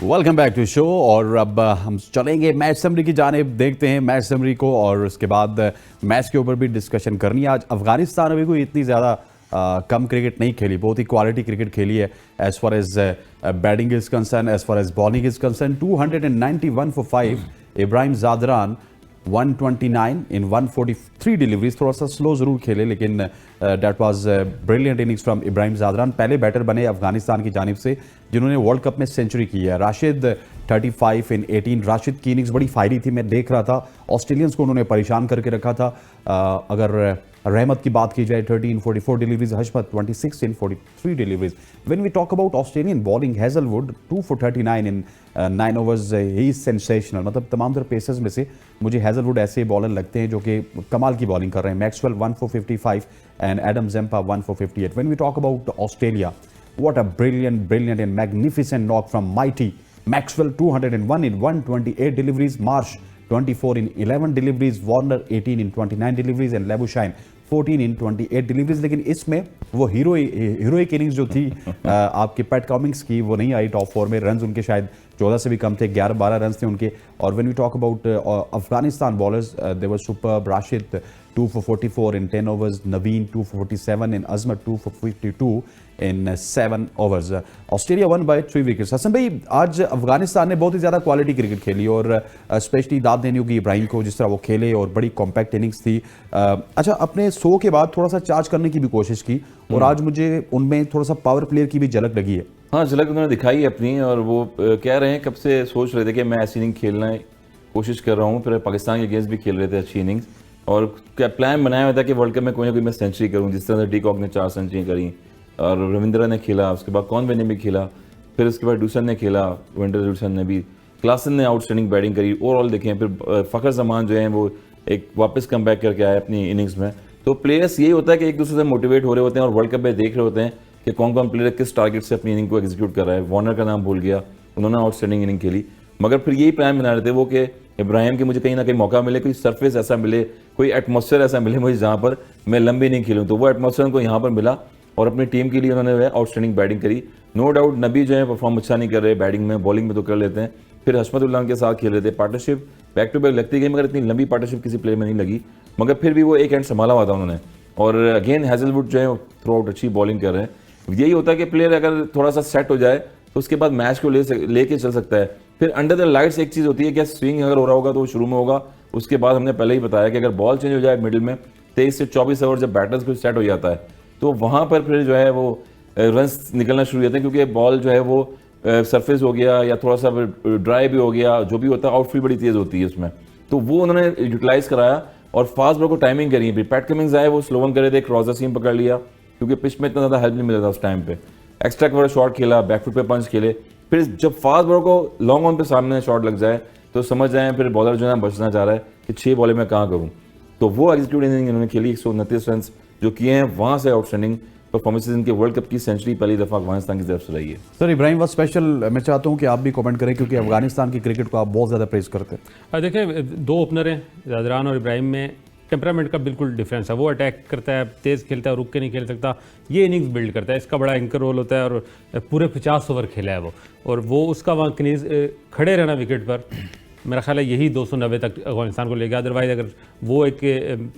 वेलकम बैक टू शो, और अब हम चलेंगे मैच समरी की जानिब, देखते हैं मैच समरी को, और उसके बाद मैच के ऊपर भी डिस्कशन करनी है। आज अफगानिस्तान अभी कोई इतनी ज़्यादा कम क्रिकेट नहीं खेली, बहुत ही क्वालिटी क्रिकेट खेली है as far as batting is concern, as far as bowling is concern. 291 for 5, Ibrahim Zadran 129 in 143 deliveries, थोड़ा सा स्लो जरूर खेले, लेकिन that was brilliant innings from Ibrahim Zadran. पहले बैटर बने अफगानिस्तान की जानिब से जिन्होंने वर्ल्ड कप में सेंचुरी की है। राशिद 35 इन 18, राशिद की इनिंग्स बड़ी फायरी थी, मैं देख रहा था, ऑस्ट्रेलियंस को उन्होंने परेशान करके रखा था। अगर रहमत की बात की जाए 13 in 44 deliveries, Hashmat 26 in 43 deliveries. When we talk about Australian bowling, Hazlewood 2 for 39 in 9 overs, he is sensational. मतलब तमाम तरह पेसर्स में से मुझे हेजलवुड ऐसे बॉलर लगते हैं जो कि कमाल की बॉलिंग कर रहे हैं। Maxwell 1 for 55 and Adam Zampa 1 for 58। When we talk about Australia, what a brilliant and magnificent knock from mighty Maxwell 201 in 128 deliveries, Marsh 24 in 11 deliveries, Warner 18 in 29 deliveries and Labuschagne 14 in 28 deliveries। लेकिन इसमें वो heroic innings जो थी आपके PAT Cummins की, वो नहीं आई top 4 में। रन्स उनके शायद 14 से भी कम थे, 11-12 रन्स थे उनके। और when we talk about Afghanistan bowlers, they were superb. Rashid 2 for 44 in 10 overs, Naveen 2 for 47 and Azmat 2 for 52 in 7 overs। Australia won by 3 wickets. Hasan भाई, आज अफगानिस्तान ने बहुत ही ज़्यादा क्वालिटी क्रिकेट खेली, और स्पेशली दाद देनी होगी इब्राहिम को, जिस तरह वो खेले, और बड़ी कॉम्पैक्ट इनिंग्स थी। अच्छा, अपने 100 के बाद थोड़ा सा चार्ज करने की भी कोशिश की, और आज मुझे उनमें थोड़ा सा पावर प्लेयर की भी झलक लगी है। हाँ, झलक उन्होंने दिखाई है अपनी, और वो कह रहे हैं कब से सोच रहे थे कि मैं ऐसी इनिंग खेलना है, कोशिश कर रहा हूँ। फिर पाकिस्तान के अगेंस्ट भी खेल रहे थे अच्छी इनिंग्स, और क्या प्लान बनाया हुआ था कि वर्ल्ड कप में कोई ना कोई मैं सेंचुरी करूँ, जिस तरह से डीकॉक ने 4 सेंचुरी करी, और रविंद्रा ने खेला, उसके बाद कॉनवे ने भी खेला, फिर उसके बाद डूसन ने खेला, विंटर डूसन ने भी, क्लासन ने आउटस्टैंडिंग बैटिंग करी। ओवरऑल देखें, फिर फ़खर जमान जो है वो एक वापस कम बैक करके आए अपनी इनिंग्स में। तो प्लेयर्स यही होता है कि एक दूसरे से मोटिवेट हो रहे होते हैं, और वर्ल्ड कप में देख रहे होते हैं कि कौन कौन प्लेयर किस टारगेट से अपनी इनिंग को एग्जीक्यूट कर रहा है। वार्नर का नाम भूल गया, उन्होंने आउटस्टैंडिंग इनिंग खेली, मगर फिर यही प्लान बना रहे थे वो कि इब्राहिम के मुझे कहीं ना कहीं मौका मिले, कोई सरफेस ऐसा मिले, कोई एटमॉस्फेयर ऐसा मिले मुझे जहाँ पर मैं लंबी नहीं खेलूँ। तो वो एटमॉस्फेयर उनको यहाँ पर मिला, और अपनी टीम के लिए उन्होंने आउटस्टैंडिंग बैटिंग करी। नो डाउट नबी जो है परफॉर्म अच्छा नहीं कर रहे बैटिंग में, बॉलिंग में तो कर लेते हैं, फिर हशमतुल्लाह के साथ खेल रहे थे, पार्टनरशिप बैक टू बैक लगती गई, मगर इतनी लंबी पार्टनरशिप किसी प्लेयर में नहीं लगी, मगर फिर भी वो एक एंड संभाला हुआ था उन्होंने। और अगेन हैजलवुड जो है थ्रू आउट अच्छी बॉलिंग कर रहे हैं। यही होता है कि प्लेयर अगर थोड़ा सा सेट हो जाए तो उसके बाद मैच को लेके चल सकता है। फिर अंडर द लाइट्स एक चीज़ होती है कि स्विंग अगर हो रहा होगा तो वो शुरू में होगा, उसके बाद हमने पहले ही बताया कि अगर बॉल चेंज हो जाए मिडिल में 23 से 24 ओवर जब बैटर्स को सेट हो जाता है तो वहाँ पर फिर जो है वो रन्स निकलना शुरू हो जाते हैं, क्योंकि बॉल जो है वो सरफेस हो गया या थोड़ा सा ड्राई भी हो गया, जो भी होता है आउटफील्ड बड़ी तेज़ होती है उसमें, तो वो उन्होंने यूटिलाइज कराया और फास्ट बॉल को टाइमिंग करी। फिर पैट कमिंग्स आए, वो स्लो वन करे थे, क्रॉसर सीम पकड़ लिया, क्योंकि पिच में इतना ज़्यादा हेल्प नहीं मिला था उस टाइम पे। एक्स्ट्रा कवर शॉट खेला, बैकफुट पे पंच खेले। फिर जब फास्ट बॉल को लॉन्ग ऑन पे सामने शॉट लग जाए तो समझ जाए फिर बॉलर जो है बचना चाह रहा है कि 6 बॉलें मैं कहाँ करूँ, तो वो एग्जीक्यूट इनिंग इन्होंने खेली। 129 रन जो किए हैं, वहाँ से आउटस्टैंडिंग परफॉर्मेंसेस इनके वर्ल्ड कप की सेंचुरी पहली दफ़ा अफगानिस्तान की तरफ से रही है। सर इब्राहिम वॉज स्पेशल, मैं चाहता हूँ कि आप भी कमेंट करें क्योंकि अफगानिस्तान की क्रिकेट को आप बहुत ज़्यादा प्रेज करते हैं। देखें, 2 ओपनर हैं, ज़ादरान और इब्राहिम में टेम्परामेंट का बिल्कुल डिफरेंस है। वो अटैक करता है, तेज़ खेलता है, रुक के नहीं खेल सकता। ये इनिंग्स बिल्ड करता है, इसका बड़ा एंकर रोल होता है और पूरे 50 ओवर खेला है वो, और वो उसका वहाँ खड़े रहना विकेट पर, मेरा ख्याल है यही 290 तक अफगानिस्तान को ले गया। अदरवाइज अगर वो एक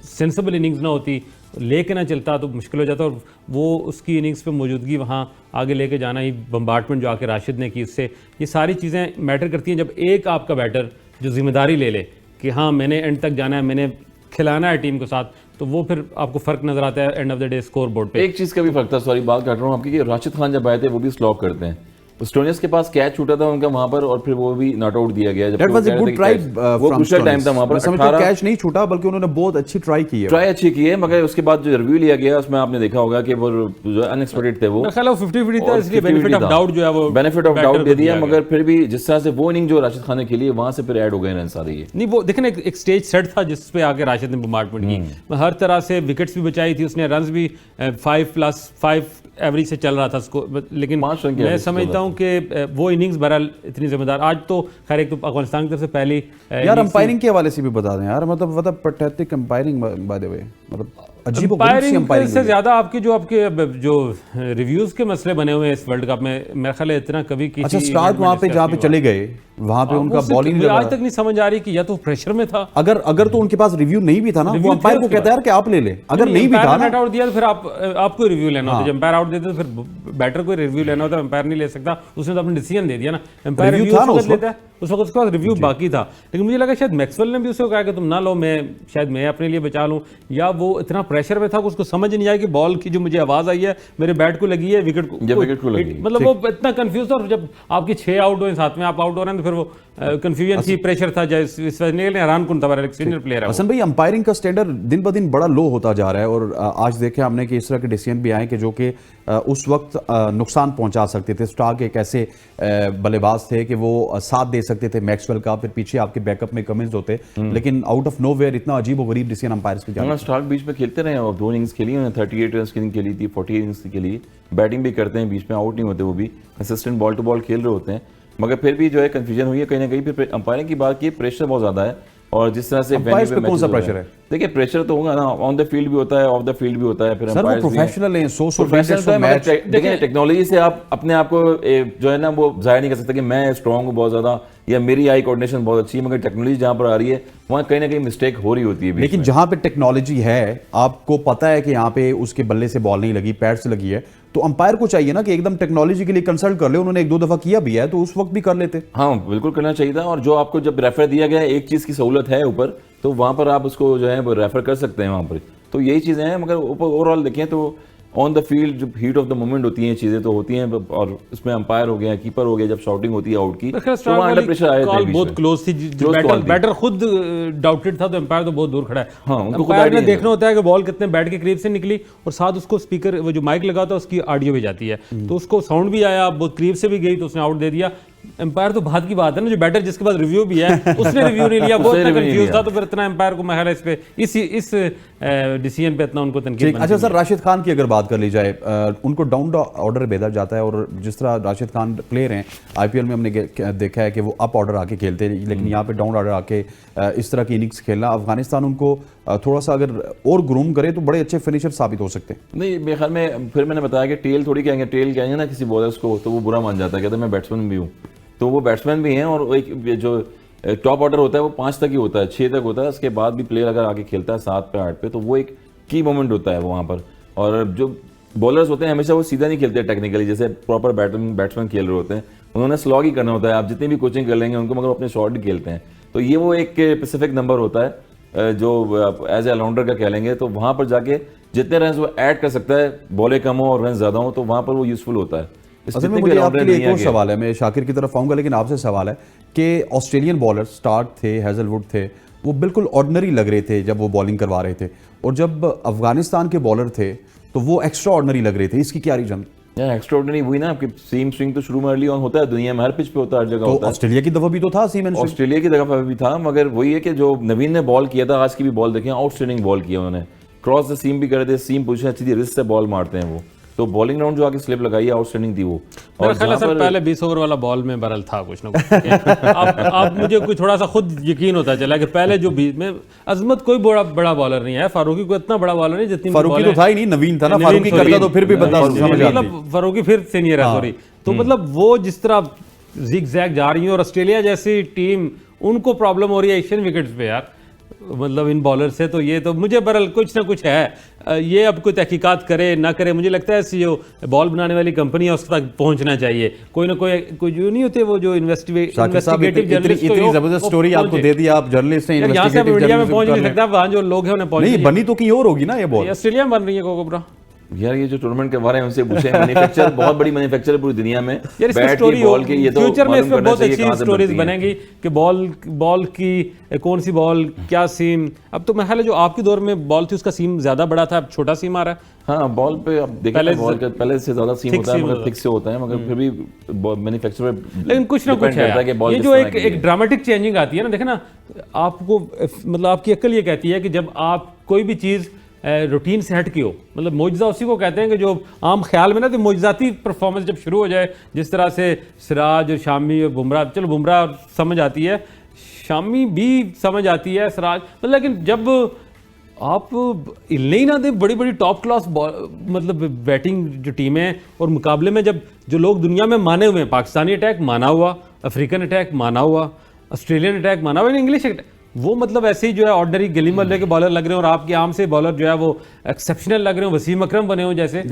सेंसिबल इनिंग्स ना होती, लेके ना चलता तो मुश्किल हो जाता। और वो उसकी इनिंग्स पे मौजूदगी वहाँ आगे लेके जाना ही, बम्बार्टमेंट जो आके राशिद ने की, उससे ये सारी चीज़ें मैटर करती हैं। जब एक आपका बैटर जो जिम्मेदारी ले ले कि हाँ मैंने एंड तक जाना है, मैंने खिलाना है टीम के साथ, तो वो फिर आपको फ़र्क नज़र आता है end of the day score board पे। एक चीज़ का भी फर्क था, सॉरी बात काट रहा हूँ आपकी, कि राशिद खान जब आए थे वो भी स्लॉक करते हैं, स्टोनियस के पास कैच छूटा था उनका वहां पर और फिर वो भी नॉट आउट दिया गया। That was a good try, वो क्रूशियल टाइम था वहां पर। 18 कैच नहीं छूटा बल्कि उन्होंने बहुत अच्छी ट्राई की है, ट्राई अच्छी की है, मगर उसके बाद जो रिव्यू लिया गया उसमें आपने देखा होगा कि वो जो अनएक्सपेक्टेड थे, वो मेरा ख्याल है 50-50 था, इसलिए बेनिफिट ऑफ डाउट जो है वो बेनिफिट ऑफ डाउट दे दिया। मगर फिर भी जिस तरह से वो इनिंग जो राशिद खान ने खेली वहां से फिर ऐड हो गए रन सारे। ये नहीं, वो देखें एक स्टेज सेट था जिस पे आके राशिद ने बम्बार्टमेंट की, हर तरह से विकेट्स भी बचाई थी उसने, रन्स भी 5+5 एवरेज से चल रहा था उसको, लेकिन मैं समझता हूँ कि वो इनिंग्स बहरहाल इतनी जिम्मेदार। आज तो खैर एक तो अफगानिस्तान की तरफ से पहली यार अंपायरिंग के हवाले से भी बता दें यार, मतलब pathetic umpiring by the way, मतलब अजीब अंपायरिंग से ज्यादा आपके जो रिव्यूज के मसले बने हुए हैं इस वर्ल्ड कप में, मेरा ख्याल है इतना कभी किसी। अच्छा स्टार्क वहां पे जहाँ पे चले गए वहां पे उनका बॉलिंग आज तक नहीं समझ आ रही कि या तो प्रेशर में था, अगर तो उनके पास रिव्यू नहीं भी था ना, वो अंपायर को कहता है यार कि आप ले ले, अगर नहीं भी था ना आउट दिया तो फिर आपको रिव्यू लेना होता है। जब अंपायर आउट देते तो फिर बैटर को रिव्यू लेना होता है, अंपायर नहीं ले सकता, उसने तो अपना डिसीजन दे दिया ना। अंपायर रिव्यू लेता है उस वक्त, उसके बाद रिव्यू बाकी था, लेकिन मुझे लगा शायद मैक्सवेल ने भी उसको कहा कि तुम ना लो, मैं अपने लिए बचा लूं, या वो इतना प्रेशर में था कि उसको समझ नहीं आया कि बॉल की जो मुझे आवाज आई है मेरे बैट को लगी है, विकेट को लगी, मतलब वो इतना कंफ्यूज था। और जब आपके 6 आउट हुए, साथ में आप आउट हो रहे हैं, तो फिर वो कंफ्यूजन थी, प्रेशर था, इस वजह से हैरान कौन था, सीनियर प्लेयर है। हसन भाई अंपायरिंग का स्टैंडर्ड दिन ब दिन बड़ा लो होता जा रहा है, और आज देखे हमने कि इस तरह के डिसीजन भी आए कि जो कि उस वक्त नुकसान पहुंचा सकते थे। स्टार्क एक ऐसे बल्लेबाज थे कि वो साथ दे सकते थे मैक्सवेल का, फिर पीछे आपके बैकअप में कमिंस होते, लेकिन आउट ऑफ नोवेयर इतना अजीब और गरीब डिसीजन अंपायर्स के। स्टार्क बीच में खेलते रहे और 2 इनिंग्स खेली उन्होंने, 38 रन की इनिंग खेली थी, 40 इनिंग्स की खेली, बैटिंग भी करते हैं, बीच में आउट नहीं होते, वो भी कंसिस्टेंट बॉल टू बॉल खेल रहे होते हैं, मगर फिर भी जो है कंफ्यूजन हुई है कहीं ना कहीं। फिर अंपायरिंग की बात की, प्रेशर बहुत ज्यादा है, और जिस तरह से कौन सा प्रेशर है, देखिए प्रेशर तो होगा ना, ऑन द फील्ड भी होता है, ऑफ द फील्ड भी होता है। फिर सर वो प्रोफेशनल हैं, देखिए टेक्नोलॉजी से आप अपने आप को जो है ना वो जाहिर नहीं कर सकते कि मैं स्ट्रांग हूँ बहुत ज्यादा या मेरी आई कोऑर्डिनेशन बहुत अच्छी है, मगर टेक्नोलॉजी जहां पर आ रही है वहां कहीं ना कहीं मिस्टेक हो रही होती है। लेकिन जहां पे टेक्नोलॉजी है, आपको पता है कि यहाँ पे उसके बल्ले से बॉल नहीं लगी, पैड से लगी है, तो अंपायर को चाहिए ना कि एकदम टेक्नोलॉजी के लिए कंसल्ट कर ले। उन्होंने 1-2 दफा किया भी है, तो उस वक्त भी कर लेते। हाँ बिल्कुल करना चाहिए था, और जो आपको जब रेफर दिया गया है, एक चीज की सहूलत है ऊपर, तो वहां पर आप उसको जो है वो रेफर कर सकते हैं वहां पर, तो यही चीजें हैं। मगर ओवरऑल देखें तो ऑन द फील्ड जो हीट ऑफ द मोमेंट होती हैं चीजें तो होती हैं, और इसमें अंपायर हो गया, कीपर हो गया, जब शॉटिंग होती है आउट की तो वहां अंडर प्रेशर आए थे, बहुत क्लोज थी, बैटर खुद डाउटेड था, तो अंपायर तो बहुत दूर खड़ा है। हाँ, उनको अंपायर ने देखना होता है कि बॉल कितने बैट के करीब से निकली, और साथ उसको स्पीकर वो जो माइक लगा था उसकी ऑडियो भी जाती है, तो उसको साउंड भी आया, बहुत करीब से भी गई, तो उसने आउट दे दिया। एम्पायर तो बात की बात है ना, जो बैटर जिसके पास रिव्यू भी है उसने रिव्यू नहीं लिया, वो इतना कंफ्यूज था, तो फिर इतना एम्पायर को मैं इस पे इस डिसीजन पे इतना उनको तनकीद। अच्छा सर, राशिद खान की अगर बात कर ली जाए, उनको डाउन ऑर्डर भेजा जाता है, और जिस तरह राशिद खान प्लेयर हैं, आईपीएल में हमने देखा है कि वो अप ऑर्डर आके खेलते हैं, लेकिन यहाँ पे डाउन ऑर्डर आके इस तरह की इनिंग्स खेलना, अफगानिस्तान उनको थोड़ा सा अगर और ग्रूम करे तो बड़े अच्छे फिनिशर साबित हो सकते हैं। नहीं मेरे ख्याल में फिर मैंने बताया कि टेल थोड़ी कहेंगे, टेल कहेंगे ना किसी बॉलर्स को तो वो बुरा मान जाता है, कहते मैं बैट्समैन भी हूँ, तो वो बैट्समैन भी हैं, और एक जो टॉप ऑर्डर होता है वो 5 तक ही होता है, 6 तक होता है, उसके बाद भी प्लेयर अगर आगे खेलता है 7 पे 8 पे, तो वो एक की मोमेंट होता है वहाँ पर। और जो बॉलर्स होते हैं हमेशा वो सीधा नहीं खेलते टेक्निकली, जैसे प्रॉपर बैट्समैन खेल रहे होते हैं, उन्होंने स्लॉग ही करना होता है। आप जितनी भी कोचिंग कर लेंगे उनको, मगर अपने शॉट ही खेलते हैं। तो ये वो एक स्पेसिफिक नंबर होता है जो एज ए ऑलराउंडर का कह लेंगे, तो वहाँ पर जाके जितने रन वो ऐड कर सकता है, बॉलें कम हो और रन ज्यादा हो, तो वहाँ पर वो यूजफुल होता है। असल में मुझे आपके लिए एक और सवाल है, मैं शाकिर की तरफ आऊंगा, लेकिन आपसे सवाल है कि ऑस्ट्रेलियन बॉलर स्टार्क थे, हेजलवुड थे, वो बिल्कुल ऑर्डिनरी लग रहे थे जब वो बॉलिंग करवा रहे थे, और जब अफगानिस्तान के बॉलर थे तो वो एक्स्ट्रा ऑर्डिनरी लग रहे थे। इसकी क्या रीजन? यार एक्स्ट्रा ऑर्डिनरी हुई ना, आपकी सीम स्विंग तो शुरू में अर्ली ऑन होता है, दुनिया में हर पिच पे होता है, हर जगह तो होता है। ऑस्ट्रेलिया की दफा भी तो था सीम एंड स्विंग। ऑस्ट्रेलिया की जगह पर भी था, मगर वही है कि जो नवीन ने बॉल किया था, आज की भी बॉल देखें, आउटस्टैंडिंग बॉल किया उन्होंने, क्रॉस द सीम भी कर रहे थे, सीम पोजीशन अच्छी थी, रिस्ट से बॉल मारते हैं वो, तो बॉलिंग राउंड जो आके स्लिप लगाई है आउटस्टैंडिंग थी वो। मेरा ख्याल है सर पहले 20 ओवर वाला बॉल में बरल था कुछ ना कुछ। अब मुझे कुछ थोड़ा सा खुद यकीन होता चला कि पहले जो 20 में अजमत कोई बड़ा बॉलर नहीं है, फारूकी को इतना बड़ा बॉलर नहीं जितनी फारूकी तो था ही नहीं, नवीन था ना, फारूकी करता तो फिर भी बंदा समझ आती। मतलब फारूकी फिर सीनियर है, सॉरी। तो मतलब वो जिस तरह जिग जैग जा रही है, और ऑस्ट्रेलिया जैसी टीम उनको प्रॉब्लम हो रही है एशियन विकेट्स पे यार, मतलब इन बॉलर से, तो ये तो मुझे बरल कुछ ना कुछ है। ये अब कोई तहकीकात करे ना करे, मुझे लगता है ऐसी जो बॉल बनाने वाली कंपनी है उस तक पहुंचना चाहिए, कोई ना कोई जो नहीं होते वो जो इन्वेस्टिगेटिव जर्नलिस्ट, इतनी जबरदस्त स्टोरी आपको दे दी, आप जर्नलिस्ट हैं, यहाँ से इंडिया में पहुंच नहीं सकता, वहाँ जो लोग हैं उन्हें पहुंच नहीं बनी तो कहीं और होगी ना ये बॉल। ऑस्ट्रेलिया में बन रही है कोकोब्रा। यार ये जो टूर्नामेंट करवा रहे हैं उनसे पूछे, मैन्युफैक्चर बहुत बड़ी मैन्युफैक्चर पूरी दुनिया में, यार इसकी बैट स्टोरी की बॉल की, ये तो फ्यूचर में इसमें बहुत अच्छी स्टोरीज स्टोरीज बनेंगी कि बॉल की कौन सी बॉल क्या सीम। अब तो मैं ख्याल है जो आपके दौर में बॉल थी उसका सीम ज्यादा बड़ा था, अब छोटा सीम आ रहा है। हाँ बॉल पे अब देखिए बॉल का पहले से ज्यादा सीम होता है, मगर थिक से होता है, मगर फिर भी मैन्युफैक्चर पे लेकिन कुछ ना कुछ है ये जो एक ड्रामेटिक चेंजिंग आती है ना, देखे ना, आपको मतलब आपकी अक्ल ये कहती है कि जब आप कोई भी चीज़ रूटीन से हट के हो, मतलब मोजज़ा उसी को कहते हैं कि जो आम ख्याल में ना, तो मोजज़ाती परफॉर्मेंस जब शुरू हो जाए, जिस तरह से सिराज और शामी और बुमराह, चलो बुमराह समझ आती है, शामी भी समझ आती है, सिराज मतलब, लेकिन जब आप हिलने ही ना दे बड़ी बड़ी टॉप क्लास मतलब बैटिंग जो टीमें, और मुकाबले में जब जो लोग दुनिया में माने हुए हैं, पाकिस्तानी अटैक माना हुआ, अफ्रीकन अटैक माना हुआ, ऑस्ट्रेलियन अटैक माना हुआ, इंग्लिश अटैक, वो मतलब ऐसे ही जो है ऑर्डनरी गली मोहल्ले के बॉलर लग रहे हैं, और आपके आम से बॉलर जो है वो एक्सेप्शनल लग रहे हो, वसीम अकरम बने हो जैसे।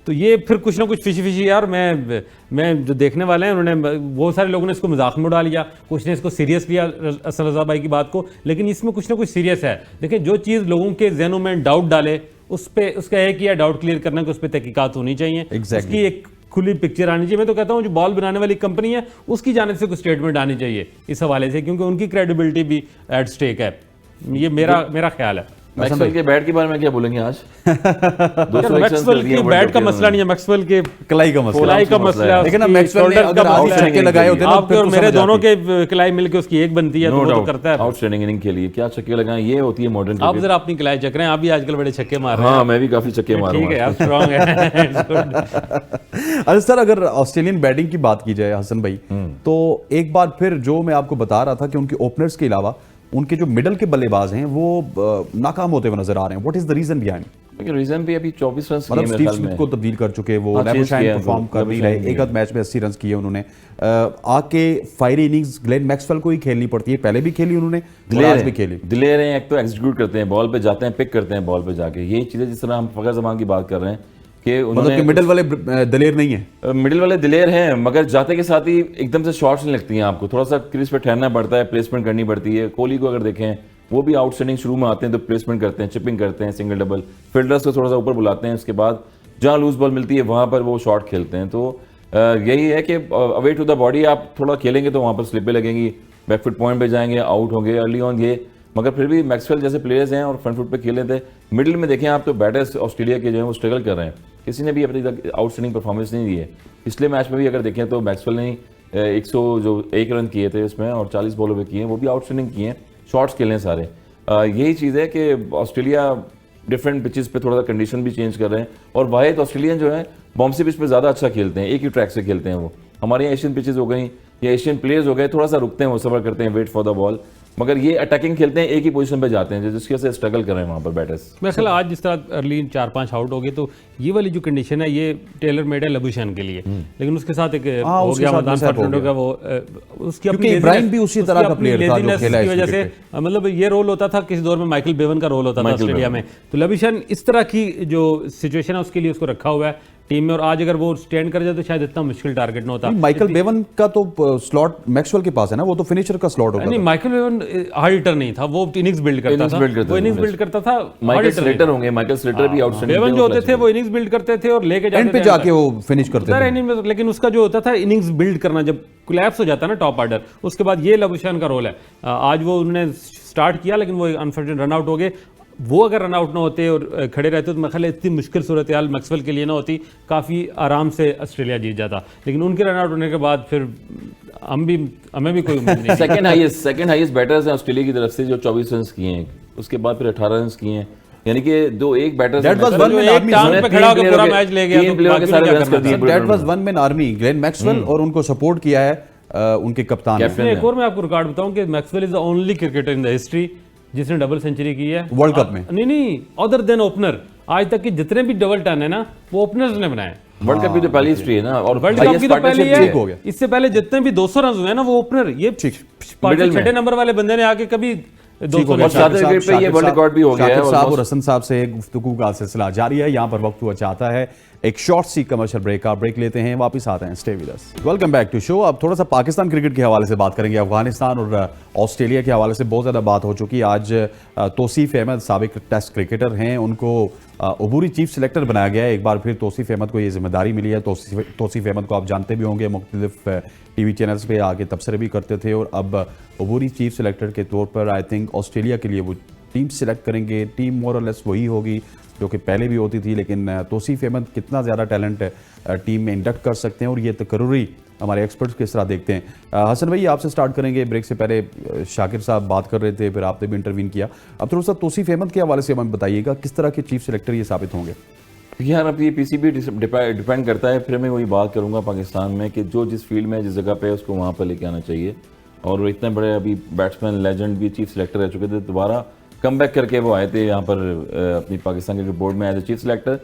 तो ये फिर कुछ ना कुछ फिशी यार, मैं जो देखने वाले हैं उन्होंने, बहुत सारे लोगों ने इसको मजाक में उड़ा लिया, कुछ ने इसको सीरियस लिया असल रजा भाई की बात को, लेकिन इसमें कुछ ना कुछ सीरियस है। देखिए जो चीज़ लोगों के जहनों में डाउट डाले, उस पर उसका एक ही है डाउट क्लियर करना कि उस पर तहकीकात होनी चाहिए, उसकी एक खुली पिक्चर आनी चाहिए। मैं तो कहता हूँ जो बॉल बनाने वाली कंपनी है उसकी जानिब से कुछ स्टेटमेंट आनी चाहिए इस हवाले से, क्योंकि उनकी क्रेडिबिलिटी भी एट स्टेक है, ये मेरा ख्याल है। मैक्सवेल के बैट के बारे में क्या बोलेंगे आज? मैक्सवेल के बैट का मसला नहीं है, मैक्सवेल के कलाई का मसला, लेकिन मैक्सवेल ने अगर आउट छक्के लगाए होते ना, आपके और मेरे दोनों के कलाई मिलके उसकी एक बनती है, तो वो तो करता है। आउटस्टैंडिंग इनिंग के लिए क्या छक्के लगाए, ये होती है मॉडर्न। आप जरा अपनी कलाई चक रहे हैं, आप भी आजकल बड़े छक्के मार रहे हैं। हाँ मैं भी काफी छक्के मार रहा हूं। ठीक है, आप स्ट्रांग है। अच्छा सर, अगर ऑस्ट्रेलियन बैटिंग की बात की जाए हसन भाई, तो एक बार फिर जो मैं आपको बता रहा था कि उनके ओपनर्स के अलावा उनके जो मिडल के बल्लेबाज हैं वो नाकाम होते हुए नजर आ रहे हैं। What is the reason behind? Reason भी अभी 24 रन मतलब स्टीव स्मिथ को तब्दील कर चुके, वो लेबशाइन परफॉर्म कर नहीं रहे, एक आध मैच में 80 रन किए उन्होंने। आके फायरी इनिंग्स ग्लेन मैक्सवेल को ही खेलनी पड़ती है, पहले भी खेली उन्होंने, आज भी खेली। दिलेर हैं, एक तो एग्जीक्यूट करते हैं, बॉल पे जाते हैं, पिक करते हैं बॉल पे जाके, यही चीजें जिस तरह हम फखर जमान की बात कर रहे हैं कि मतलब कि मिडिल वाले दिलेर नहीं है। मिडिल वाले दिलेर हैं, मगर जाते के साथ ही एकदम से शॉट्स नहीं लगती हैं, आपको थोड़ा सा क्रीज पे ठहरना पड़ता है, प्लेसमेंट करनी पड़ती है। कोहली को अगर देखें, वो भी आउटस्टैंडिंग शुरू में आते हैं तो प्लेसमेंट करते हैं, चिपिंग करते हैं, सिंगल डबल, फील्डर्स को थोड़ा सा ऊपर बुलाते हैं, उसके बाद जहाँ लूज बॉल मिलती है वहाँ पर वो शॉट खेलते हैं। तो यही है कि अवे टू द बॉडी आप थोड़ा खेलेंगे तो वहाँ पर स्लिपें लगेंगी, बैकफुट पॉइंट पे जाएंगे, आउट होंगे अर्ली ऑन ये, मगर फिर भी मैक्सवेल जैसे प्लेयर्स हैं और फ्रंट फुट पे खेले थे। मिडिल में देखें आप तो बैटर्स ऑस्ट्रेलिया के जो है वो स्ट्रगल कर रहे हैं, किसी ने भी अपनी आउटस्टैंडिंग परफॉर्मेंस नहीं दी है। पिछले मैच में भी अगर देखें तो मैक्सवेल ने 101 रन किए थे उसमें और 40 बॉलों पे किए, वो भी आउटस्टैंडिंग किए हैं, शॉट्स खेले हैं सारे। यही चीज़ है कि ऑस्ट्रेलिया डिफरेंट पिचेस पे थोड़ा सा कंडीशन भी चेंज कर रहे हैं, और वाहिद ऑस्ट्रेलियन जो है बॉम्बसी पिच पे ज़्यादा अच्छा खेलते हैं, एक ही ट्रैक से खेलते हैं वो। हमारे यहाँ एशियन पिचेस हो गई या एशियन प्लेयर्स हो गए, थोड़ा सा रुकते हैं, वो सबर करते हैं, वेट फॉर द बॉल, मगर ये अटैकिंग खेलते हैं, एक ही पोजीशन पे जाते हैं, जिसकी वजह से स्ट्रगल कर रहे हैं वहाँ पर बैटर्स। मेरे ख्याल आज जिस तरह अर्ली 4-5 आउट हो गए तो ये वाली जो कंडीशन है ये टेलर मेड है लबुशैन के लिए, लेकिन उसके साथ एक हो उसके गया साथ मैदान मिसहैप हो फर्नांडो का, वो उसकी अपनी क्योंकि इब्राहिम भी उसी तरह का प्लेयर था जो लेजीनेस खेला की इस वजह से, क्रिकेट मतलब ये रोल होता था किसी दौर में माइकल बेवन का रोल होता था ऑस्ट्रेलिया में, तो लबुशैन इस तरह की जो सिचुएशन है उसके लिए उसको रखा हुआ है टीम में, और आज अगर वो स्टैंड कर जाए तो शायद इतना मुश्किल टारगेट ना होता। माइकल बेवन का तो स्लॉट मैक्सवेल के पास है ना, वो तो फिनिशर का स्लॉट होगा। नहीं, माइकल बेवन हार्ड हिटर नहीं था, वो इनिंग्स बिल्ड करता था, वो इनिंग्स बिल्ड करता था। माइकल स्लेटर होंगे, माइकल स्लेटर भी आउटस्टैंडिंग बेवन जो होते थे वो इनिंग्स बिल्ड करते थे और लेके एंड पे जाके वो फिनिश करते थे। इनिंग में, लेकिन उसका जो होता था इनिंग्स बिल्ड करना, जब कोलैप्स हो जाता है ना टॉप ऑर्डर, उसके बाद ये लबुशैन का रोल है। आज वो उन्होंने स्टार्ट किया लेकिन वो अनफॉर्चुनेट रन आउट हो गए। वो अगर रन आउट ना होते और खड़े रहते तो मैं ख्याल इतनी मुश्किल सूरत हाल मैक्सवेल के लिए ना होती, काफ़ी आराम से ऑस्ट्रेलिया जीत जाता, लेकिन उनके रन आउट होने के बाद फिर हमें भी कोई उम्मीद नहीं। सेकंड हाईएस्ट बैटर्स हैं ऑस्ट्रेलिया की तरफ से जो 24 रन किए हैं, उसके बाद फिर 18 रन किए हैं, यानी कि एक batter That was one man एक army, टांग पे खड़ा होकर पूरा मैच ले गया, तीन तो प्लेयर के बाकी सारे क्या रन कर करना दिए। था? That was one man army, Glenn Maxwell, और उनको सपोर्ट किया है उनके कप्तान ने। एक और मैं आपको रिकॉर्ड बताऊं कि Maxwell is the only cricketer in the history जिसने डबल सेंचुरी की है वर्ल्ड कप में। नहीं, अदर देन ओपनर, आज तक के जितने भी डबल टर्न है ना वो ओपनर्स ने बनाए। वर्ल्ड कप की तो पहली हिस्ट्री है ना, और वर्ल्ड कप की तो पहली ठीक हो गया। है, इससे पहले जितने भी 200 रन हुए हैं ना वो ओपनर, ये छठे नंबर वाले बंदे ने आके कभी 200 और साथ विकेट पे ये वर्ल्ड रिकॉर्ड भी हो गया है। शाकिर साहब और हसन साहब से गुफ्तगू का सिलसिला जारी है। यहाँ पर वक्त हुआ चाहता है एक शॉर्ट सी कमर्शियल ब्रेक का, ब्रेक लेते हैं, वापस आते हैं। Stay with us. Welcome back to show. अब थोड़ा सा पाकिस्तान क्रिकेट के हवाले से बात करेंगे। अफगानिस्तान और ऑस्ट्रेलिया के हवाले से बहुत ज़्यादा बात हो चुकी है। आज तौसीफ अहमद साबिक टेस्ट क्रिकेटर हैं, उनको अबूरी चीफ सिलेक्टर बनाया गया है। एक बार फिर तौसीफ अहमद को ये जिम्मेदारी मिली है। तौसीफ अहमद को आप जानते भी होंगे, मुख्तलिफ टीवी चैनल्स पे आके तबसरे भी करते थे, और अब अबूरी चीफ सिलेक्टर के तौर पर आई थिंक ऑस्ट्रेलिया के लिए वो टीम सिलेक्ट करेंगे। टीम मोर और लेस वही होगी जो कि पहले भी होती थी, लेकिन तौसीफ अहमद कितना ज़्यादा टैलेंट टीम में इंडक्ट कर सकते हैं और ये तकर्रुरी हमारे एक्सपर्ट्स किस तरह देखते हैं। हसन भाई आपसे स्टार्ट करेंगे। ब्रेक से पहले शाकिर साहब बात कर रहे थे, फिर आपने भी इंटरवीन किया। अब थोड़ा सा तौसीफ अहमद के हवाले से हमें बताइएगा किस तरह के चीफ सिलेक्टर ये साबित होंगे। यार अब ये पीसीबी डिपेंड करता है। फिर मैं वही बात करूंगा पाकिस्तान में कि जो जिस फील्ड में जिस जगह पे है उसको वहाँ पर लेके आना चाहिए। और इतने बड़े अभी बैट्समैन लेजेंड भी चीफ सिलेक्टर रह चुके थे, दोबारा कम बैक करके वो आए थे यहाँ पर अपनी पाकिस्तान क्रिकेट बोर्ड में as a chief selector.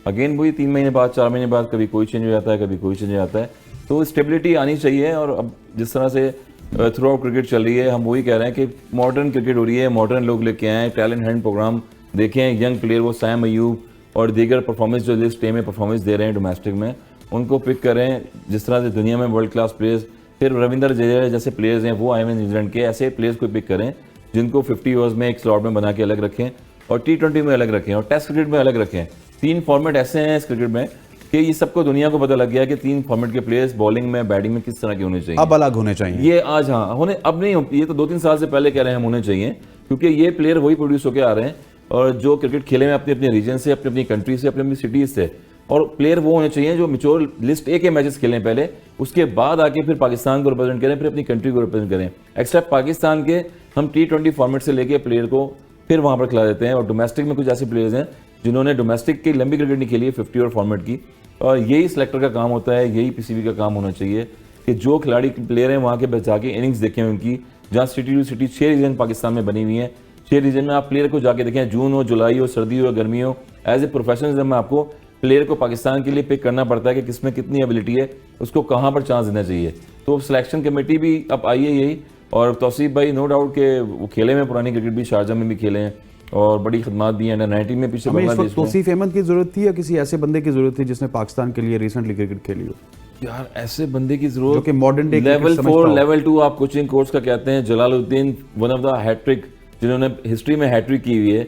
Again वही 3 महीने बाद 4 महीने बाद कभी कोई चेंज हो जाता है, कभी कोई चेंज हो जाता है, तो स्टेबिलिटी आनी चाहिए। और अब जिस तरह से थ्रू आउट क्रिकेट चल रही है, हम वही कह रहे हैं कि मॉडर्न क्रिकेट हो रही है, मॉडर्न लोग लेके आए, टैलेंट हंट प्रोग्राम देखें, यंग प्लेयर वो सैम अयूब और दीगर परफॉर्मेंस जो लिस्ट ए में परफॉर्मेंस दे रहे हैं डोमेस्टिक में, उनको पिक करें। जिस तरह से दुनिया में वर्ल्ड क्लास प्लेयर्स, फिर रविंदर जडेजा जैसे प्लेयर्स हैं वो आए हुए न्यूजीलैंड के, ऐसे प्लेयर्स को पिक करें जिनको 50 ओवर्स में एक स्लॉट में बना के अलग रखें, और T20 में अलग रखें, और टेस्ट क्रिकेट में अलग रखें। 3 फॉर्मेट ऐसे हैं इस क्रिकेट में कि ये सबको दुनिया को पता लग गया कि 3 फॉर्मेट के प्लेयर्स बॉलिंग में बैटिंग में किस तरह के होने चाहिए। अब अलग होने चाहिए ये आज, हाँ होने, अब नहीं, ये तो 2-3 साल से पहले कह रहे हैं हम होने चाहिए, क्योंकि ये प्लेयर वही प्रोड्यूस होकर आ रहे हैं और जो क्रिकेट खेले में अपने अपने रीजन से, अपनी अपनी कंट्री से, अपनी अपनी सिटीज से। और प्लेयर वो होने चाहिए जो मिच्योर लिस्ट ए के मैचेस खेलें पहले, उसके बाद आके फिर पाकिस्तान को रिप्रेजेंट करें, फिर अपनी कंट्री को रिप्रेजेंट करें। एक्सेप्ट पाकिस्तान के हम T20 फॉर्मेट से लेके प्लेयर को फिर वहाँ पर खिला देते हैं। और डोमेस्टिक में कुछ ऐसे प्लेयर्स हैं जिन्होंने डोमेस्टिक की लंबी क्रिकेट नहीं खेली है 50 ओवर फॉर्मेट की, और यही सिलेक्टर का काम होता है, यही पीसीबी का काम होना चाहिए कि जो खिलाड़ी प्लेयर हैं वहाँ के बचा के इनिंग्स देखें उनकी, जहाँ city to city 6 region Pakistan में बनी हुई हैं, 6 रीजन में आप प्लेयर को जाके देखें, जून हो, जुलाई हो, सर्दी हो, गर्मी हो, एज ए प्रोफेशनलिज्म में आपको प्लेयर को पाकिस्तान के लिए पिक करना पड़ता है कि किसमें कितनी एबिलिटी है, उसको कहाँ पर चांस देना चाहिए। तो सिलेक्शन कमेटी भी अब आई है यही, और तौसीफ भाई नो डाउट के वो खेले में पुरानी क्रिकेट भी, शारजा में भी खेले हैं और बड़ी खदमात दी हैं अंडर 19 में पीछे बांग्लादेश में। तौसीफ अहमद की जरूरत थी या किसी ऐसे बंदे की जरूरत थी जिसने पाकिस्तान के लिए रिसेंटली क्रिकेट खेली हो? यार ऐसे बंदे की जरूरत जो कि मॉडर्न डे लेवल 4 लेवल 2 आप कोचिंग कोर्स का कहते हैं। Jalaluddin one of the hattrick, जिन्होंने हिस्ट्री में हैट्रिक की हुई है,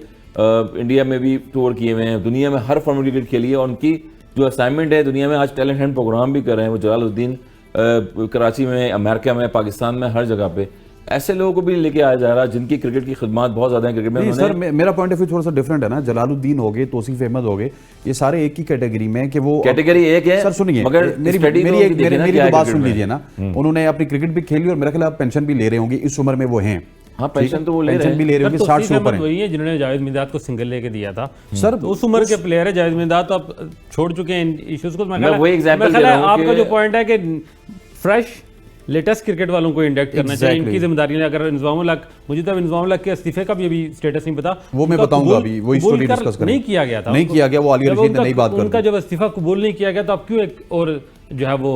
इंडिया में भी टूर किए हुए हैं, दुनिया में हर फॉर्म क्रिकेट खेली है, और उनकी जो असाइनमेंट है दुनिया में आज टैलेंट हंट प्रोग्राम भी कर रहे हैं वो जलालुद्दीन, कराची में, अमेरिका में, पाकिस्तान में, हर जगह पे ऐसे लोगों को भी लेके आया जा रहा है जिनकी क्रिकेट की खिदमत बहुत ज्यादा है क्रिकेट में। सर मेरा पॉइंट ऑफ व्यू थोड़ा सा डिफरेंट है ना। जलालुद्दीन हो गए, तौसीफ अहमद हो गए, ये सारे एक ही कैटेगरी में कि वो कैटेगरी एक है। सर सुनिए, मगर मेरी बात सुन लीजिए ना। उन्होंने अपनी क्रिकेट भी खेली और मेरा ख्याल आप पेंशन भी ले रहे होंगे इस उम्र में वो हैं। हाँ पेंशन तो वो ले रहे पेंशन भी ले रहे होंगे, 60 से ऊपर वही है जिन्होंने जावेद मिर्जाद को सिंगल लेके दिया था सर, तो उस उम्र के प्लेयर है जावेद मिर्जाद, तो अब छोड़ चुके हैं इन इश्यूज को। मैं वही एग्जांपल दे रहा हूं। आपका जो पॉइंट है कि फ्रेश लेटेस्ट क्रिकेट वालों को इंडक्ट करना चाहिए, Exactly. इनकी जिम्मेदारी है। अगर इंजमामुल हक, मुझे तो इंजमामुल हक के इस्तीफे का भी अभी स्टेटस नहीं पता, वो मैं उनका बताऊंगा कबूल- अभी, वही कबूल story कर discuss करेंगे। नहीं किया गया था, नहीं किया गया, वो आलिया जब रशीद ने उनका- नई बात कर उनका दी। जब इस्तीफा कबूल नहीं किया गया तो आप क्यों एक और जो है वो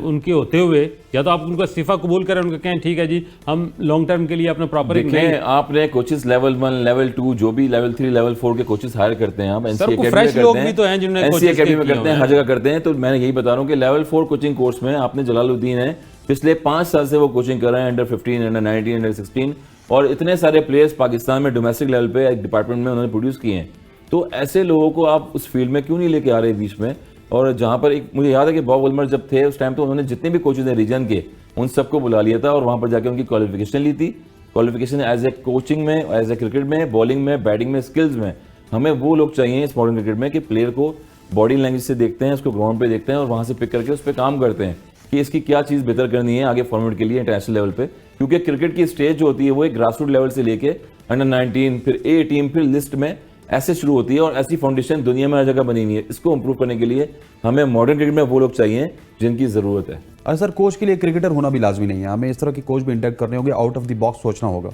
उनके होते हुए, या तो आप उनको इस्तीफा कबूल करें, उनको कहें ठीक है जी हम लॉन्ग टर्म के लिए अपना प्रॉपर देखें, आपने कोचेस लेवल 1 लेवल 2 जो भी लेवल 3 लेवल 4 के कोचेस हायर करते हैं, आप सर, एनसीए को अकेडमी fresh में लोग करते भी तो हैं जिन्होंने हैं, coaches एनसीए अकेडमी में किए करते हैं, हुए हर जगह करते हैं। तो मैं यही बता रहा हूँ कि लेवल 4 कोचिंग कोर्स में आपने जलालुद्दीन है, पिछले 5 साल से वो कोचिंग कर रहे हैं, अंडर 15 अंडर 19 अंडर 16, और इतने सारे प्लेयर्स पाकिस्तान में डोमेस्टिक लेवल पे एक डिपार्टमेंट में उन्होंने प्रोड्यूस किए हैं। तो ऐसे लोगों को आप उस फील्ड में क्यों नहीं लेके आ रहे बीच में? और जहाँ पर एक मुझे याद है कि बॉब वुलमर जब थे उस टाइम, तो उन्होंने जितने भी कोचेज हैं रीजन के, उन सबको बुला लिया था और वहाँ पर जाके उनकी क्वालिफिकेशन ली थी। क्वालिफिकेशन एज ए कोचिंग में, एज ए क्रिकेट में, बॉलिंग में, बैटिंग में, स्किल्स में, हमें वो लोग चाहिए इस मॉडर्न क्रिकेट में कि प्लेयर को बॉडी लैंग्वेज से देखते हैं, उसको ग्राउंड पे देखते हैं और वहाँ से पिक करके उस पर काम करते हैं कि इसकी क्या चीज़ बेहतर करनी है आगे फॉर्मेट के लिए इंटरनेशनल लेवल पे। क्योंकि क्रिकेट की स्टेज जो होती है वो एक ग्रास रूट लेवल से लेके अंडर 19, फिर ए टीम, फिर लिस्ट में ऐसे शुरू होती है, और ऐसी फाउंडेशन दुनिया में हर जगह बनी हुई है। इसको इंप्रूव करने के लिए हमें मॉडर्न क्रिकेट में वो लोग चाहिए जिनकी ज़रूरत है। और सर, कोच के लिए क्रिकेटर होना भी लाजमी नहीं है, हमें इस तरह के कोच भी इंटैक्ट करने होंगे, आउट ऑफ द बॉक्स सोचना होगा।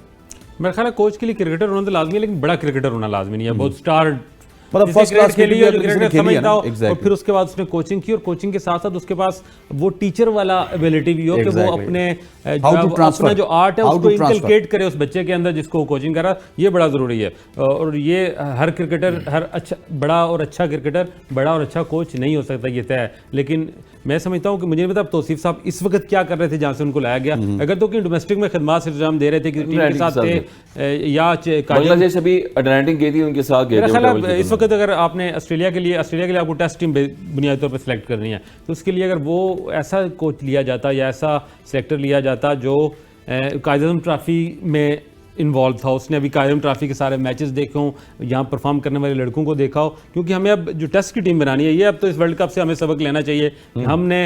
मेरा ख्याल है कोच के लिए क्रिकेटर होना तो लाजमी है, लेकिन बड़ा क्रिकेटर होना लाजमी नहीं है। बहुत स्टार मतलब जिसने first class क्रिकेट खेली क्रिकेट हो, जिसने क्रिकेट खेली है समझता ना, हो, और exactly. फिर उसके बाद उसने कोचिंग की, और कोचिंग के साथ साथ उसके पास वो टीचर वाला एबिलिटी भी हो कि वो Exactly. अपने How to transfer. अपना जो आर्ट है How उसको to transfer. इनकलकेट करे उस बच्चे के अंदर जिसको कोचिंग कर रहा है। ये बड़ा ज़रूरी है, और ये हर क्रिकेटर, हर अच्छा बड़ा और अच्छा क्रिकेटर बड़ा और अच्छा कोच नहीं हो सकता, ये तय है। लेकिन मैं समझता हूँ कि मुझे नहीं पता तौसीफ साहब इस वक्त क्या कर रहे थे जहाँ से उनको लाया गया। अगर तो कि डोमेस्टिक में खिदमात से इंतजाम दे रहे थे कि टीम के साथ थे, या बांग्लादेश अभी अटलांटिक गई थी, उनके साथ गए मेरा थे ख्याल वो है इस वक्त अगर आपने ऑस्ट्रेलिया के लिए आपको टेस्ट टीम बुनियादी तौर पर सिलेक्ट करनी है, तो उसके लिए अगर वो ऐसा कोच लिया जाता या ऐसा सेलेक्टर लिया जाता जो कायद-ए-आज़म ट्रॉफी में इन्वॉल्व था, उसने अभी कायद-ए-आज़म ट्रॉफी के सारे मैचेस देखे हों, यहाँ परफॉर्म करने वाले लड़कों को देखा हो, क्योंकि हमें अब जो टेस्ट की टीम बनानी है, ये अब तो इस वर्ल्ड कप से हमें सबक लेना चाहिए कि हमने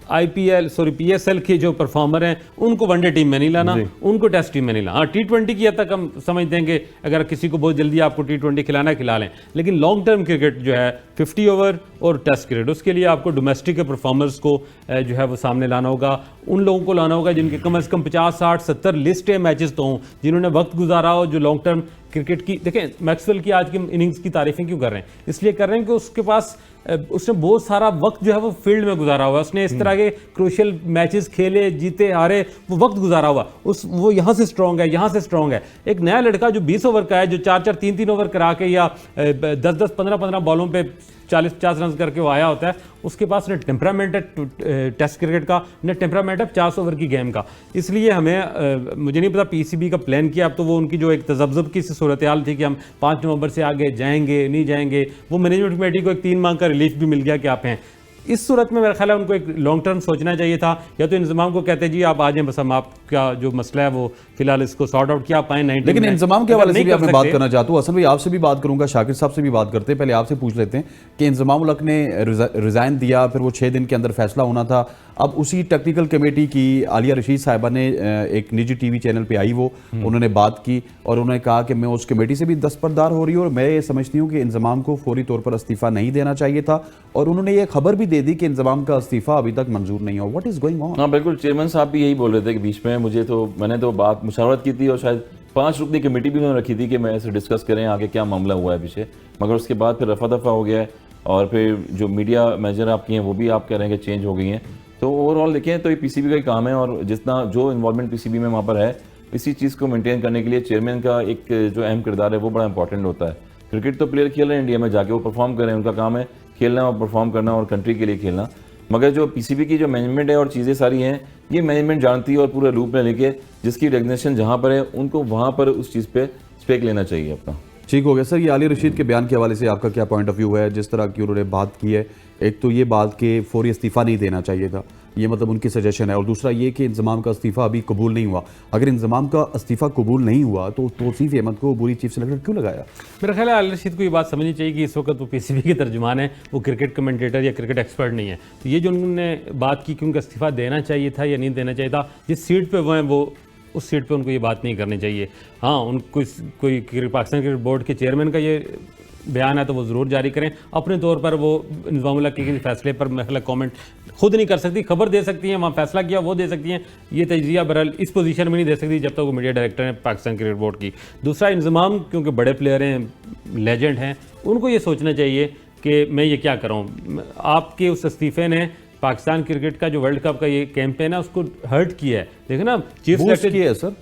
PSL के जो परफॉर्मर हैं उनको वनडे टीम में नहीं लाना, उनको टेस्ट टीम में नहीं लाना। हाँ, T20 की हद तक हम समझते हैं कि अगर किसी को बहुत जल्दी आपको T20 खिलाना है, खिला लें, लेकिन लॉन्ग टर्म क्रिकेट जो है 50 ओवर और टेस्ट क्रिकेट, उसके लिए आपको डोमेस्टिक के परफॉर्मर्स को जो है वो सामने लाना होगा। उन लोगों को लाना होगा जिनके कम से कम 50, 60, 70 लिस्ट मैचेस तो हों, जिन्होंने वक्त गुजारा हो, जो लॉन्ग टर्म क्रिकेट की। देखें, मैक्सवेल की आज की इनिंग्स की तारीफें क्यों कर रहे हैं? इसलिए कर रहे हैं कि उसके पास उसने बहुत सारा वक्त जो है वो फील्ड में गुजारा हुआ, उसने इस तरह के क्रूशियल मैचेस खेले, जीते हारे, वो वक्त गुजारा हुआ, वो यहाँ से स्ट्रॉन्ग है, यहाँ से स्ट्रॉन्ग है। एक नया लड़का जो 20 ओवर का है, जो 4-4, 3-3 ओवर करा के या 10-10, 15-15 बॉलों पे 40-50 रन करके वो आया होता है, उसके पास न टेम्परामेंट है टेस्ट क्रिकेट का, न टेम्परामेंट है 50 ओवर की गेम का। इसलिए हमें मुझे नहीं पता पीसीबी का प्लान किया, अब तो वो उनकी जो एक तजब्जुब की सूरत हाल थी कि हम 5 नवंबर से आगे जाएंगे नहीं जाएंगे, वो मैनेजमेंट कमेटी को एक 3 माह का रिलीफ भी मिल गया कि आप हैं। इस सूरत में मेरा ख्याल है उनको एक लॉन्ग टर्म सोचना चाहिए था, या तो इंतजाम को कहते जी आप आ जाएं, बस हम आपका जो मसला है वो फिलहाल इसको सॉर्ट आउट किया पाए। लेकिन इंतजाम के हवाले से भी मैं बात करना चाहता हूँ। असल भाई आपसे भी बात करूंगा, शाकिर साहब से भी बात करते हैं, पहले आपसे पूछ लेते हैं कि इंतजामुल हक ने रिजाइन दिया, फिर वो 6 दिन के अंदर फैसला होना था। अब उसी टेक्निकल कमेटी की आलिया रशीद साहिबा ने एक निजी टीवी चैनल पे आई, वो उन्होंने बात की और उन्होंने कहा कि मैं उस कमेटी से भी दस्तबरदार हो रही हूँ और मैं ये समझती हूँ कि इंतजाम को फौरी तौर पर इस्तीफा नहीं देना चाहिए था, और उन्होंने ये खबर भी दे दी कि इंतजाम का इस्तीफा अभी तक मंजूर नहीं हुआ। What is going on? हाँ बिल्कुल, चेयरमैन साहब भी यही बोल रहे थे कि बीच में मैंने तो बात मुशावरत की थी, और शायद 5 रुकनी कमेटी भी उन्होंने रखी थी कि मैं इसे डिस्कस करें आगे क्या मामला हुआ है पीछे, मगर उसके बाद फिर रफा दफा हो गया है, और फिर जो मीडिया मैनेजर आपकी हैं वो भी आप कह रहे हैं कि चेंज हो गई हैं। तो ओवरऑल देखें तो ये पीसीबी का ही काम है, और जितना जो इन्वॉल्वमेंट पीसीबी में वहाँ पर है, इसी चीज़ को मेंटेन करने के लिए चेयरमैन का एक जो अहम किरदार है वो बड़ा इंपॉर्टेंट होता है। क्रिकेट तो प्लेयर खेल रहे हैं इंडिया में जाके, वो परफॉर्म कर रहे हैं, उनका काम है खेलना और परफॉर्म करना और कंट्री के लिए खेलना, मगर जो पीसीबी की जो मैनेजमेंट है और चीज़ें सारी हैं, ये मैनेजमेंट जानती है और पूरे लूप में लेके जिसकी रेगनेशन जहाँ पर है उनको वहाँ पर उस चीज़ पे स्टेक लेना चाहिए अपना। ठीक हो गया सर। ये आलिया रशीद के बयान के हवाले से आपका क्या पॉइंट ऑफ व्यू है? जिस तरह की उन्होंने बात की है, एक तो ये बात कि फौरी इस्तीफ़ा नहीं देना चाहिए था, ये मतलब उनकी सजेशन है, और दूसरा ये कि इंतजाम का इस्तीफ़ा अभी कबूल नहीं हुआ। अगर इंतजाम का इस्तीफ़ा कबूल नहीं हुआ तो तौसीफ अहमद को बुरी चीफ सेलेक्टर क्यों लगाया? मेरा ख्याल है आलिया रशीद को ये बात समझनी चाहिए कि इस वक्त वो पीसीबी के तर्जुमान है, वो क्रिकेट कमेंटेटर या क्रिकेट एक्सपर्ट नहीं है। तो ये जो उन्होंने बात की कि उनका इस्तीफ़ा देना चाहिए था या नहीं देना चाहिए था, जिस सीट पर वो हैं वो उस सीट पे उनको ये बात नहीं करनी चाहिए। हाँ, उनको कोई पाकिस्तान क्रिकेट बोर्ड के चेयरमैन का ये बयान है तो वो ज़रूर जारी करें। अपने तौर पर वो निज़ामुल्लाह के फैसले पर महल कमेंट खुद नहीं कर सकती, खबर दे सकती हैं, वहाँ फैसला किया वो दे सकती हैं, ये तजिया बहरहाल इस पोजीशन में नहीं दे सकती जब तक वो मीडिया डायरेक्टर हैं पाकिस्तान क्रिकेट बोर्ड की। दूसरा, इंजमाम क्योंकि बड़े प्लेयर हैं, लेजेंड हैं, उनको ये सोचना चाहिए कि मैं ये क्या कर रहा हूँ। आपके उस इस्तीफे ने पाकिस्तान क्रिकेट का जो वर्ल्ड कप का ये कैंपेन है उसको हर्ट किया है। देखो ना, चीफ बूस्ट सेलेक्टेड किया है सर,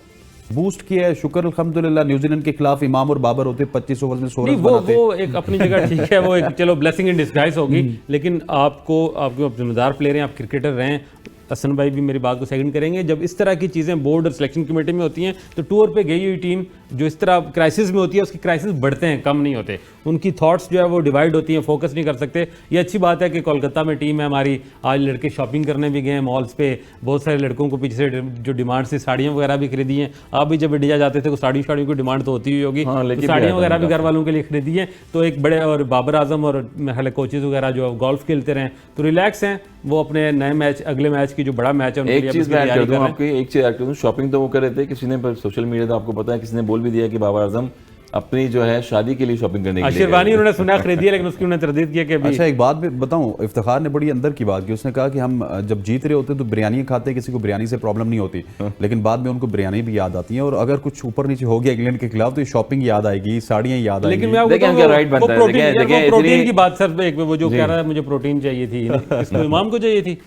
बूस्ट किया है, शुक्र अल्हम्दुलिल्लाह। न्यूजीलैंड के खिलाफ इमाम और बाबर होते 25 ओवर में 16 नहीं, रन वो बनाते। वो एक अपनी जगह ठीक है, वो एक चलो ब्लेसिंग इन डिस्गाइज होगी, लेकिन आपके जिम्मेदार प्लेयर हैं, आप क्रिकेटर रहे हैं। हसन भाई भी मेरी बात को सेकंड करेंगे, जब इस तरह की चीज़ें बोर्ड और सिलेक्शन कमेटी में होती हैं तो टूर पे गई हुई टीम जो इस तरह क्राइसिस में होती है उसकी क्राइसिस बढ़ते हैं, कम नहीं होते। उनकी थॉट्स जो है वो डिवाइड होती हैं, फोकस नहीं कर सकते। ये अच्छी बात है कि कोलकाता में टीम है हमारी, आज लड़के शॉपिंग करने भी गए हैं मॉल्स पे, बहुत सारे लड़कों को पीछे से जो डिमांड थी साड़ियाँ वगैरह भी खरीदी हैं। आप भी जब इंडिया जाते थे तो साड़ियों की डिमांड तो होती हुई होगी, हाँ, तो लेकिन साड़ियाँ भी वगैरह भी घर वालों के लिए खरीदी हैं। तो एक बड़े, और बाबर आजम और मेरे कोचेज वगैरह जो गोल्फ खेलते रहे तो रिलैक्स हैं वो अपने नए मैच, अगले मैच की जो बड़ा मैच है एक चीज मैं ऐड कर दूं आपकी, एक चीज ऐड कर दूं, शॉपिंग तो वो कर रहे थे, किसी ने पर सोशल मीडिया तो आपको पता है किसी ने बोल भी दिया कि बाबर आजम अपनी जो है शादी के लिए शॉपिंग करने के लिए शेरवानी उन्होंने सुना खरीदी है, लेकिन उसकी उन्होंने तरदीद किया कि अभी अच्छा, एक बात भी बताऊं, इफ्तिखार ने बड़ी अंदर की बात की। उसने कहा कि हम जब जीत रहे होते तो बिरयानी खाते, किसी को बिरयानी से प्रॉब्लम नहीं होती, लेकिन बाद में उनको बिरयानी भी याद आती है, और अगर कुछ ऊपर नीचे हो गया इंग्लैंड के खिलाफ तो ये शॉपिंग याद आएगी, साड़ियां याद आएगी। लेकिन मैं देखिए, आपको उनका right बनता है, देखिए, प्रोटीन इतनी- की बात सर, एक वो जो कह रहा है मुझे प्रोटीन चाहिए थी, इसको इमाम को चाहिए थी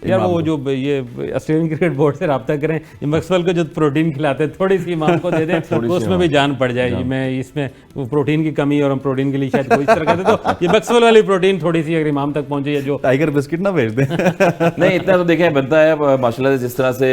यार, वो जो ये ऑस्ट्रेलियन क्रिकेट बोर्ड से रब्ता करें, ये मैक्सवेल को जो प्रोटीन खिलाते हैं थोड़ी सी इमाम को दे दें तो उसमें भी जान पड़ जाएगी। मैं इसमें वो प्रोटीन की कमी और हम प्रोटीन के लिए शायद कोई इस तरह करते तो ये मैक्सवेल वाली प्रोटीन थोड़ी सी अगर इमाम तक पहुंचे, या जो टाइगर बिस्किट ना भेज दें। नहीं, इतना तो देखें बनता है माशाल्लाह से, जिस तरह से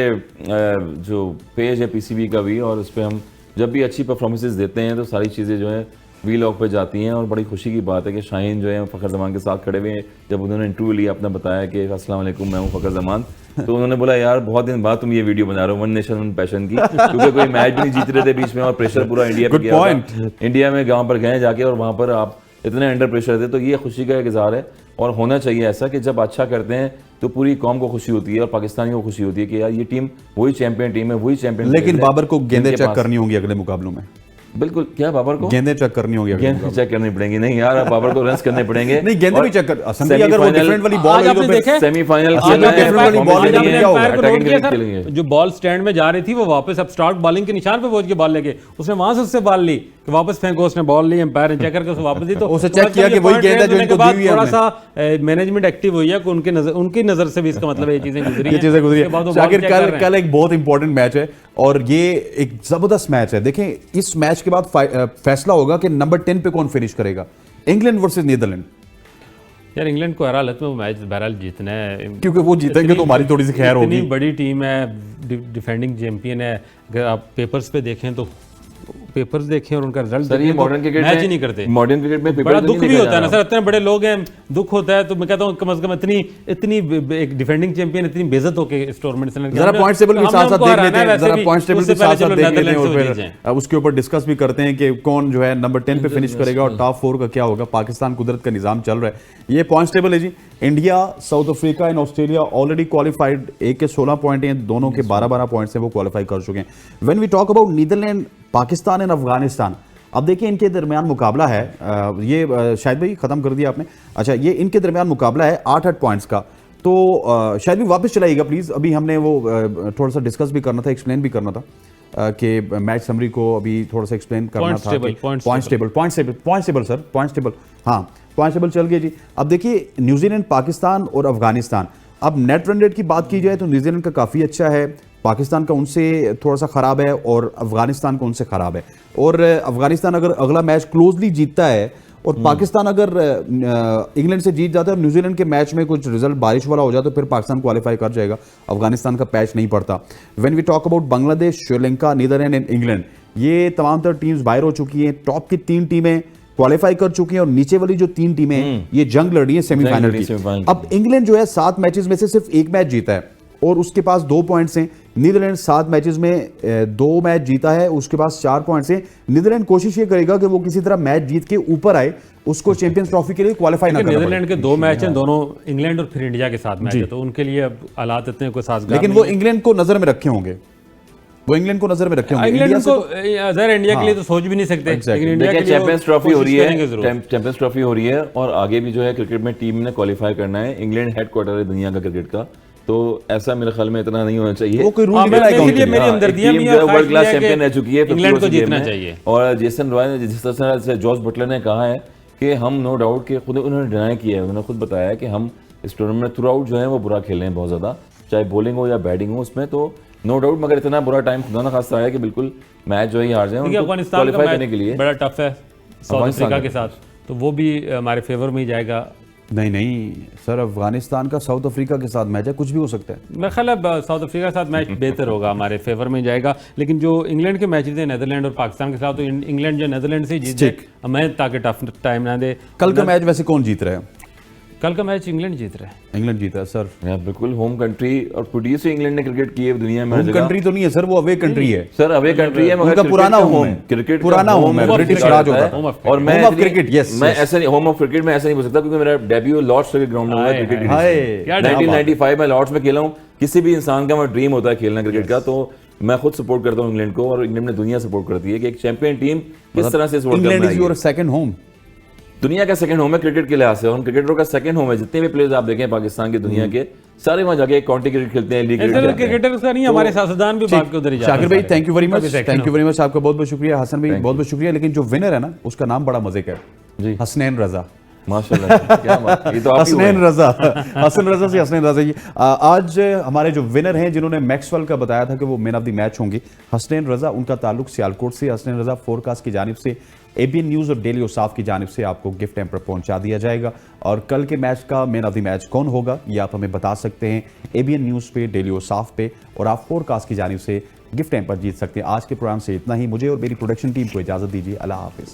जो पेज है पीसीबी का भी, और उस पर हम जब भी अच्छी परफॉर्मेंसेज देते हैं तो सारी चीज़ें जो है वी लॉग पे जाती हैं। और बड़ी खुशी की बात है कि शाहीन जो है फ़खर ज़मान के साथ खड़े हुए हैं। जब उन्होंने इंटरव्यू लिया, अपना बताया कि अस्सलाम वालेकुम, मैं हूँ फ़खर ज़मान, तो उन्होंने बोला यार बहुत दिन बाद तुम ये वीडियो बना रहे हो, वन नेशन वन पैशन की, क्योंकि कोई मैच भी नहीं जीत रहे थे बीच में और प्रेशर पूरा इंडिया पे गया था। इंडिया में गाँव पर गए जाके और वहाँ पर आप इतने अंडर प्रेशर थे, तो ये खुशी का एक इज़हार है। और होना चाहिए ऐसा कि जब अच्छा करते हैं तो पूरी कौम को खुशी होती है और पाकिस्तानियों को खुशी होती है कि यार ये टीम वही चैंपियन टीम है, वही चैंपियन। लेकिन बाबर को गेंदें चेक करनी होंगी अगले मुकाबलों में। बिल्कुल, क्या बाबर को गेंदें चेक करनी होगी, गेंद चेक करनी पड़ेंगी। नहीं यार, अब बाबर को रन्स करने पड़ेंगे। नहीं, गेंदें भी चेक कर, अगर वो डिफरेंट वाली बॉल आपने देखे सेमीफाइनल जो बॉल स्टैंड में जा रही थी वो वापस अब स्टार्ट बॉलिंग के निशान पे पहुंच के बॉल लेके उसने वहां से उससे बॉल ली कि वापस फेंको, उसने बॉल ली, एम्पायर ने चेक करके उसे वापस दी, तो उसे चेक किया कि वही गेंद है जो इनको दी हुई है। थोड़ा सा मैनेजमेंट एक्टिव हुई है कि उनकी नजर से भी इसका मतलब ये चीजें गुजरी हैं। शाकिर, कल एक बहुत इंपॉर्टेंट मैच है और ये एक जबरदस्त मैच है। देखें, इस मैच के बाद फैसला होगा कि नंबर 10 पे कौन फिनिश करेगा, इंग्लैंड वर्सेस नीदरलैंड। यार इंग्लैंड को हर हालत में वो मैच बहरहाल जीतना है, क्योंकि वो जीतेंगे तो हमारी थोड़ी सी खैर होगी। इतनी बड़ी टीम है, डिफेंडिंग चैंपियन है। अगर आप पेपर्स पे देखें तो पेपर्स देखें और उनका रिजल्ट सर, ये मॉडर्न क्रिकेट मैच ही नहीं करते। मॉडर्न क्रिकेट में बड़ा दुख भी होता है ना सर, इतने बड़े लोग हैं, दुख होता है। तो मैं कहता हूँ कम से कम इतनी एक डिफेंडिंग चैंपियन इतनी बेइज्जत होकर इस टूर्नामेंट से जरा पॉइंट टेबल भी साथ साथ देख लेते हैं, जरा पॉइंट टेबल भी साथ साथ देख लेते हैं और फिर उसके ऊपर डिस्कस भी करते हैं कि कौन जो है नंबर 10 पे फिनिश करेगा और टॉप 4 का क्या होगा। पाकिस्तान कुदरत का निजाम चल रहा है। ये पॉइंट टेबल है जी। India, South Africa and Australia already qualified, एक के 16 पॉइंट हैं, दोनों के 12-12 पॉइंट्स हैं, वो क्वालिफाई कर चुके हैं। When we talk about Netherland, Pakistan and Afghanistan, अब देखिए इनके दरमियान मुकाबला है, ये शायद भाई खत्म कर दिया आपने, अच्छा, ये इनके दरमियान मुकाबला है 8-8 पॉइंट्स का। तो शायद भी वापस चलाइएगा प्लीज, अभी हमने वो थोड़ा सा डिस्कस भी करना था, एक्सप्लेन भी करना था कि मैच समरी को अभी थोड़ा सा एक्सप्लेन करना था। Points table sir, points table, हाँ पॉइंट्स टेबल चल गया जी। अब देखिए न्यूजीलैंड, पाकिस्तान और अफगानिस्तान, अब नेट रन रेट की बात की जाए तो न्यूजीलैंड का काफ़ी अच्छा है, पाकिस्तान का उनसे थोड़ा सा ख़राब है और अफगानिस्तान का उनसे ख़राब है। और अफगानिस्तान अगर अगला मैच क्लोजली जीतता है और पाकिस्तान अगर इंग्लैंड से जीत जाता है और न्यूजीलैंड के मैच में कुछ रिजल्ट बारिश वाला हो जाए तो फिर पाकिस्तान क्वालिफाई कर जाएगा, अफगानिस्तान का पैच नहीं पड़ता। When we talk about Bangladesh, Sri Lanka, Netherland and England, ये तमाम तर टीम्स बाहर हो चुकी हैं। टॉप की 3 टीमें क्वालिफाई कर चुकी हैं और नीचे वाली जो 3 टीमें हैं ये जंग लड़ रही है सेमीफाइनल की। अब इंग्लैंड जो है 7 मैचेस में से सिर्फ 1 मैच जीता है और उसके पास 2 पॉइंट्स हैं। नीदरलैंड 7 मैचेस में 2 मैच जीता है, उसके पास 4 पॉइंट्स हैं। नीदरलैंड कोशिश ये करेगा कि वो किसी तरह मैच जीत के ऊपर आए, उसको चैंपियंस ट्रॉफी के लिए क्वालिफाई ना करना पड़े। नीदरलैंड के 2 मैच हैं, दोनों इंग्लैंड और फिर इंडिया के साथ मैच है, तो उनके लिए अब हालात इतने कोई साजगार लेकिन वो इंग्लैंड को नजर में रखे होंगे। वो इंग्लैंड को नजर में रखे होंगे। इंग्लैंड इंडिया से को अदर इंडिया के लिए तो सोच भी नहीं सकते, लेकिन इंडिया के देखिए लिए चैंपियंस ट्रॉफी हो रही है, जरूर। चैंपियंस ट्रॉफी हो रही है और आगे भी जो है क्रिकेट में टीम ने क्वालिफाई करना है। इंग्लैंड हेडक्वार्टर है दुनिया का क्रिकेट का, तो ऐसा मेरे ख्याल में इतना नहीं होना चाहिए। वो कोई रूल हाँ, नहीं बनाएगा मेरे लिए उनके लिए। मेरी हमदर्दियां भी हैं, वर्ल्ड ख्वाहिश क्लास भी है चैंपियन कि रह चुकी है इंग्लैंड को 50 जीतना में। चाहिए। और जेसन रॉय ने जिस तरह से जॉर्ज बटलर ने कहा है कि हम नो डाउट कि खुद उन्होंने डिनाई किया है, उन्होंने खुद बताया है कि हम इस टूर्नामेंट में थ्रू आउट जो है वो बुरा खेले हैं बहुत ज़्यादा, चाहे बॉलिंग हो या बैटिंग हो उसमें, तो नो डाउट। मगर इतना बुरा टाइम खुदा ना खासा आया कि बिल्कुल मैच जो है हार जाए, क्योंकि उनको अफगानिस्तान का क्वालिफाई करने के लिए। मैच बड़ा टफ है साउथ अफगानिस्तान अफ्रीका का। के साथ, तो वो भी हमारे फेवर में ही जाएगा। नहीं सर, अफगानिस्तान का साउथ अफ्रीका के साथ मैच है, कुछ भी हो सकता है। मेरा ख्याल है साउथ अफ्रीका के साथ मैच बेहतर होगा, हमारे फेवर में जाएगा। लेकिन जो इंग्लैंड के मैचेस हैं नेदरलैंड और पाकिस्तान के साथ, तो इंग्लैंड जो नेदरलैंड से जीत जाए, मैं ताकि टफ टाइम ना दे। कल का मैच वैसे कौन जीत रहा है? कल का मैच इंग्लैंड जीत रहा है। इंग्लैंड जीता है सर। बिल्कुल होम कंट्री और प्रोड्यूस इंग्लैंड ने क्रिकेट की है दुनिया में हर होम जगह। कंट्री तो नहीं है सर, वो अवे कंट्री है। सर अवे कंट्री है मगर उनका क्रिकेट पुराना का होम है। क्रिकेट का पुराना होम है, of ब्रिटिश cricket राज होता होता है। है। और मैं Home of इसलिए- cricket, yes, मैं yes. ऐसा नहीं, होम ऑफ क्रिकेट में ऐसा नहीं बोल सकता क्योंकि मेरा डेब्यू लॉर्ड्स क्रिकेट ग्राउंड में हुआ है क्रिकेट हाय, क्या 1995 में लॉर्ड्स में खेला हूँ। किसी भी इंसान का ड्रीम होता है खेलना क्रिकेट का, तो मैं खुद सपोर्ट करता हूँ इंग्लैंड को, और इंग्लैंड में दुनिया सपोर्ट करती है कि एक चैंपियन टीम किस तरह से इस वर्ल्ड कप इंग्लैंड में इज आई है। Your second home. दुनिया का सेकंड होम है क्रिकेट के लिहाज से, और क्रिकेटरों का सेकंड होम है। जितने भी प्लेयर्स आप देखें पाकिस्तान के दुनिया के, सारे वहां जाके काउंटी क्रिकेट खेलते हैं, लीग क्रिकेट खेलते हैं। क्रिकेटर्स का नहीं, हमारे सियासतदान भी भाग के उधर ही जाते हैं शाकिर भाई सारे। थैंक यू वेरी मच, उनका भी थैंक यू वेरी मच, आपका बहुत बहुत शुक्रिया। हसन भाई बहुत बहुत शुक्रिया। लेकिन जो विनर है ना, उसका नाम बड़ा मजे का है, जी। हसनैन रजा। माशाल्लाह, क्या बात, ये तो आप ही हुए। हसनैन रजा, हसन रजा से हसनैन रजा जी। आज हमारे जो विनर हैं, जिन्होंने मैक्सवेल का बताया था कि वो मैन ऑफ द मैच होंगी, हसनैन रजा, उनका ताल्लुक सियालकोट से। हसनैन रजा फोरकास्ट की जानिब से, एबीएन न्यूज़ और डेली ओसाफ की जानिब से आपको गिफ्ट हैम्पर पहुंचा दिया जाएगा। और कल के मैच का मैन ऑफ द मैच कौन होगा ये आप हमें बता सकते हैं एबीएन न्यूज़ पे, डेली ओसाफ पे, और आप फोरकास्ट की जानिब से गिफ्ट हैम्पर जीत सकते हैं। आज के प्रोग्राम से इतना ही। मुझे और मेरी प्रोडक्शन टीम को इजाज़त दीजिए। अल्लाह हाफिज़।